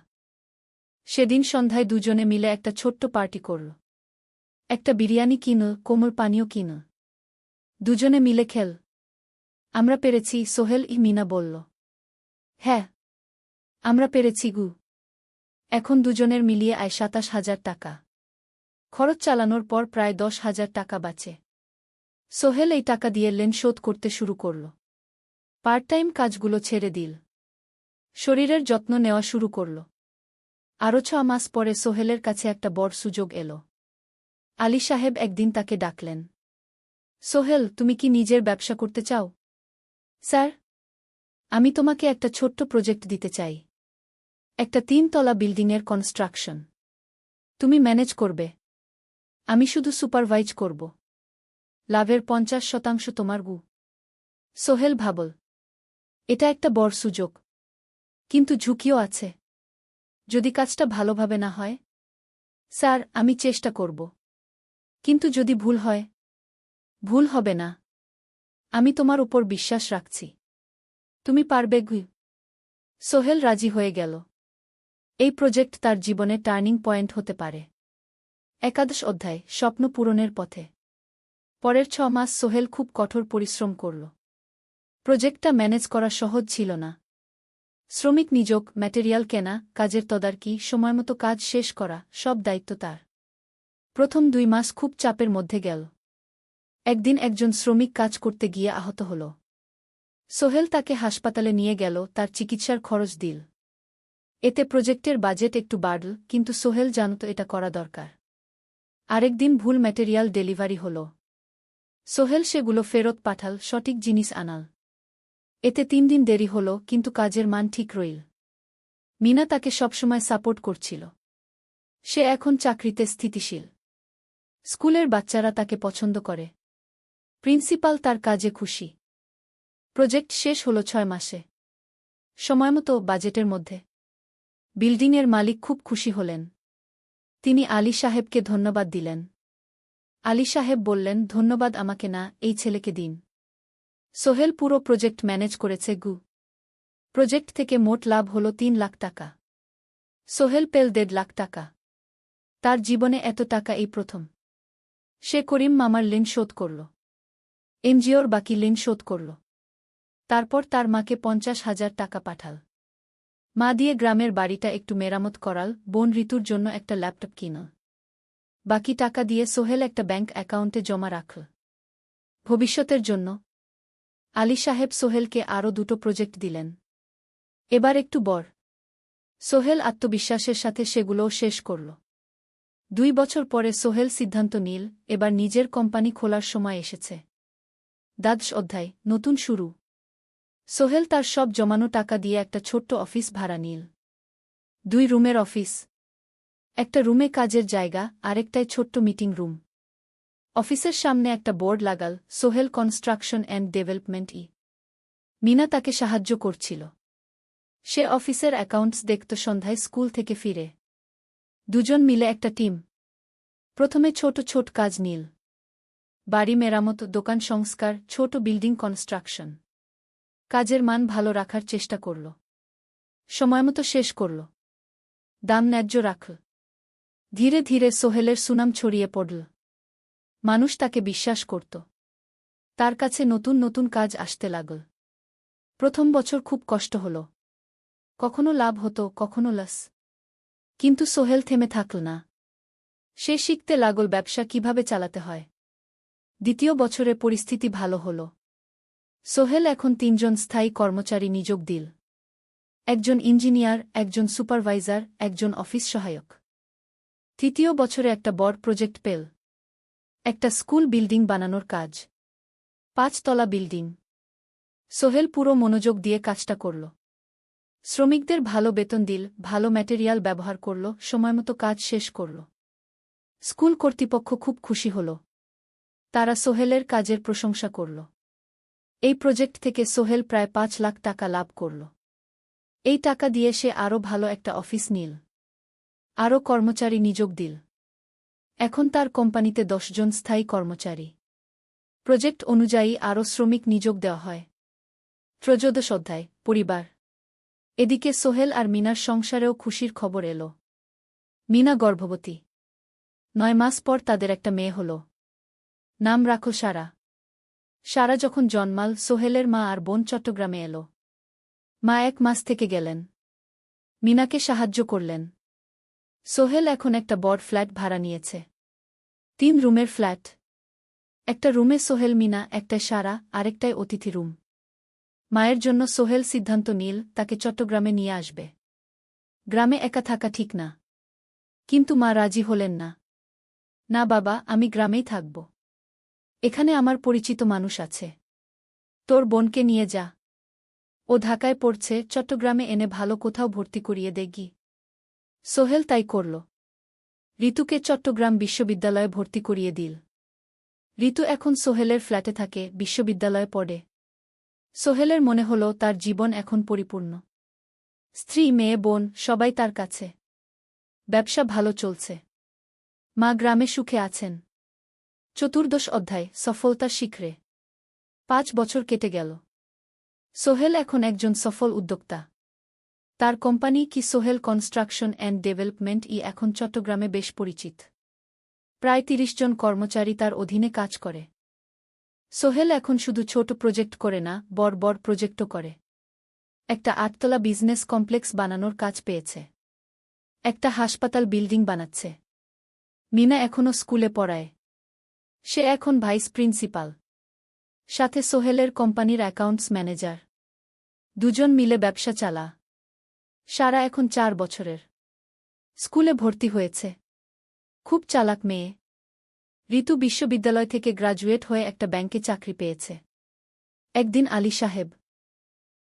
সেদিন সন্ধ্যায় দুজনে মিলে একটা ছোট্ট পার্টি করল। একটা বিরিয়ানি কিন, কোমল পানীয় কিন। দুজনে মিলে খেল। আমরা পেরেছি, সোহেল মিনা বলল। হ্যাঁ, আমরা পেরেছি গু। এখন দুজনের মিলিয়ে আয় 27,000 টাকা। খরচ চালানোর পর প্রায় 10,000 টাকা বাঁচে। সোহেল এই টাকা দিয়ে লেন শোধ করতে শুরু করল। পার্ট টাইম কাজগুলো ছেড়ে দিল। শরীরের যত্ন নেওয়া শুরু করল। আরও 6 মাস পরে সোহেলের কাছে একটা বড় সুযোগ এল। আলী সাহেব একদিন তাকে ডাকলেন। সোহেল, তুমি কি নিজের ব্যবসা করতে চাও? স্যার, আমি তোমাকে একটা ছোট্ট প্রজেক্ট দিতে চাই। একটা 3 তলা বিল্ডিংয়ের কনস্ট্রাকশন। তুমি ম্যানেজ করবে, আমি শুধু সুপারভাইজ করব। লাভের 50% তোমার গু। সোহেল ভাবল, এটা একটা বড় সুযোগ, কিন্তু ঝুঁকিও আছে। যদি কাজটা ভালোভাবে না হয়? স্যার, আমি চেষ্টা করব, কিন্তু যদি ভুল হয়? ভুল হবে না। আমি তোমার উপর বিশ্বাস রাখছি, তুমি পারবে গু। সোহেল রাজি হয়ে গেল। এই প্রজেক্ট তার জীবনে টার্নিং পয়েন্ট হতে পারে। 11 অধ্যায়, স্বপ্ন পূরণের পথে। পরের 6 মাস সোহেল খুব কঠোর পরিশ্রম করল। প্রজেক্টটা ম্যানেজ করা সহজ ছিল না। শ্রমিক নিযোগ, ম্যাটেরিয়াল কেনা, কাজের তদারকি, সময়মতো কাজ শেষ করা, সব দায়িত্ব তার। প্রথম 2 মাস খুব চাপের মধ্যে গেল। একদিন একজন শ্রমিক কাজ করতে গিয়ে আহত হল। সোহেল তাকে হাসপাতালে নিয়ে গেল, তার চিকিৎসার খরচ দিল। এতে প্রজেক্টের বাজেট একটু বাড়ল, কিন্তু সোহেল জানত এটা করা দরকার। আরেকদিন ভুল ম্যাটেরিয়াল ডেলিভারি হল। সোহেল সেগুলো ফেরত পাঠাল, সঠিক জিনিস আনাল। এতে 3 দিন দেরি হল, কিন্তু কাজের মান ঠিক রইল। মিনা তাকে সবসময় সাপোর্ট করছিল। সে এখন চাকরিতে স্থিতিশীল। স্কুলের বাচ্চারা তাকে পছন্দ করে। প্রিন্সিপাল তার কাজে খুশি। প্রজেক্ট শেষ হল 6 মাসে। সময়মতো, বাজেটের মধ্যে। বিল্ডিংয়ের মালিক খুব খুশি হলেন। তিনি আলী সাহেবকে ধন্যবাদ দিলেন। আলী সাহেব বললেন, ধন্যবাদ আমাকে না, এই ছেলেকে দিন। সোহেল পুরো প্রজেক্ট ম্যানেজ করেছে গু। প্রজেক্ট থেকে মোট লাভ হল 3 লাখ টাকা। সোহেল পেল 1.5 লাখ টাকা। তার জীবনে এত টাকা এই প্রথম। সে করিম মামার ঋণ শোধ করল। এনজিওর বাকি ঋণ শোধ করল। তারপর তার মাকে 50,000 টাকা পাঠাল। মা দিয়ে গ্রামের বাড়িটা একটু মেরামত করাল, বোন ঋতুর জন্য একটা ল্যাপটপ কিনল। বাকি টাকা দিয়ে সোহেল একটা ব্যাংক অ্যাকাউন্টে জমা রাখল, ভবিষ্যতের জন্য। আলী সাহেব সোহেলকে আরও 2টো প্রজেক্ট দিলেন, এবার একটু বড়। সোহেল আত্মবিশ্বাসের সাথে সেগুলোও শেষ করল। 2 বছর পরে সোহেল সিদ্ধান্ত নিল, এবার নিজের কোম্পানি খোলার সময় এসেছে। 10 অধ্যায়, নতুন শুরু। সোহেল তার সব জমানো টাকা দিয়ে একটা ছোট্ট অফিস ভাড়া নিল। 2 রুমের অফিস। একটা রুমে কাজের জায়গা, আরেকটায় ছোট্ট মিটিং রুম। অফিসের সামনে একটা বোর্ড লাগাল, Sohel construction and development. Meena তাকে সাহায্য করছিল। সে অফিসের অ্যাকাউন্টস দেখত সন্ধ্যায় স্কুল থেকে ফিরে। দুজন মিলে একটা টিম। প্রথমে ছোট ছোট কাজ নিল। বাড়ি মেরামত, দোকান সংস্কার, ছোট বিল্ডিং কনস্ট্রাকশন। কাজের মান ভালো রাখার চেষ্টা করল। সময়মতো শেষ করল। দাম ন্যায্য রাখল। ধীরে ধীরে সোহেলের সুনাম ছড়িয়ে পড়ল। মানুষ তাকে বিশ্বাস করত। তার কাছে নতুন নতুন কাজ আসতে লাগল। প্রথম বছর খুব কষ্ট হল। কখনো লাভ হতো, কখনো লস। কিন্তু সোহেল থেমে থাকল না। সে শিখতে লাগল ব্যবসা কিভাবে চালাতে হয়। দ্বিতীয় বছরে পরিস্থিতি ভালো হল। সোহেল এখন 3 জন স্থায়ী কর্মচারী নিযোগ দিল। একজন ইঞ্জিনিয়ার, একজন সুপারভাইজার, একজন অফিস সহায়ক। তৃতীয় বছরে একটা বড় প্রজেক্ট পেল। একটা স্কুল বিল্ডিং বানানোর কাজ। 5 তলা বিল্ডিং। সোহেল পুরো মনোযোগ দিয়ে কাজটা করল। শ্রমিকদের ভালো বেতন দিল, ভালো ম্যাটেরিয়াল ব্যবহার করল, সময়মতো কাজ শেষ করল। স্কুল কর্তৃপক্ষ খুব খুশি হল। তারা সোহেলের কাজের প্রশংসা করল। এই প্রজেক্ট থেকে সোহেল প্রায় 5 লাখ টাকা লাভ করল। এই টাকা দিয়ে সে আরও ভালো একটা অফিস নিল। আরও কর্মচারী নিযোগ দিল। এখন তার কোম্পানিতে 10 জন স্থায়ী কর্মচারী। প্রজেক্ট অনুযায়ী আরও শ্রমিক নিযোগ দেওয়া হয়। 13 অধ্যায়, পরিবার। এদিকে সোহেল আর মিনার সংসারেও খুশির খবর এল। মিনা গর্ভবতী। 9 মাস পর তাদের একটা মেয়ে হল। নাম রাখো সারা। সারা যখন জন্মাল, সোহেলের মা আর বোন চট্টগ্রামে এল। মা 1 মাস থেকে গেলেন। মিনাকে সাহায্য করলেন। সোহেল এখন একটা বড় ফ্ল্যাট ভাড়া নিয়েছে। 3 রুমের ফ্ল্যাট। একটা রুমে সোহেল, মিনা, একটায় সারা, আরেকটায় অতিথি রুম। মায়ের জন্য সোহেল সিদ্ধান্ত নিল তাকে চট্টগ্রামে নিয়ে আসবে। গ্রামে একা থাকা ঠিক না। কিন্তু মা রাজি হলেন না। না বাবা, আমি গ্রামেই থাকব। এখানে আমার পরিচিত মানুষ আছে। তোর বোনকে নিয়ে যা। ও ঢাকায় পড়ছে, চট্টগ্রামে এনে ভালো কোথাও ভর্তি করিয়ে দেগি। সোহেল তাই করল। ঋতুকে চট্টগ্রাম বিশ্ববিদ্যালয়ে ভর্তি করিয়ে দিল। ঋতু এখন সোহেলের ফ্ল্যাটে থাকে, বিশ্ববিদ্যালয়ে পড়ে। সোহেলের মনে হল তার জীবন এখন পরিপূর্ণ। স্ত্রী, মেয়ে, বোন সবাই তার কাছে। ব্যবসা ভালো চলছে। মা গ্রামে সুখে আছেন। 14 অধ্যায়, সফলতার শিখরে। 5 বছর কেটে গেল। সোহেল এখন একজন সফল উদ্যোক্তা। তার কোম্পানি কি সোহেল কনস্ট্রাকশন অ্যান্ড ডেভেলপমেন্ট এখন চট্টগ্রামে বেশ পরিচিত। প্রায় 30 জন কর্মচারী তার অধীনে কাজ করে। সোহেল এখন শুধু ছোট প্রজেক্ট করে না, বড় বড় প্রজেক্টও করে। একটা 8 তলা বিজনেস কমপ্লেক্স বানানোর কাজ পেয়েছে। একটা হাসপাতাল বিল্ডিং বানাচ্ছে। মিনা এখনও স্কুলে পড়ায়। সে এখন ভাইস প্রিন্সিপাল। সাথে সোহেলের কোম্পানির অ্যাকাউন্টস ম্যানেজার। দুজন মিলে ব্যবসা চালা। সারা এখন 4 বছরের। স্কুলে ভর্তি হয়েছে। খুব চালাক মেয়ে। ঋতু বিশ্ববিদ্যালয় থেকে গ্রাজুয়েট হয়ে একটা ব্যাংকে চাকরি পেয়েছে। একদিন আলী সাহেব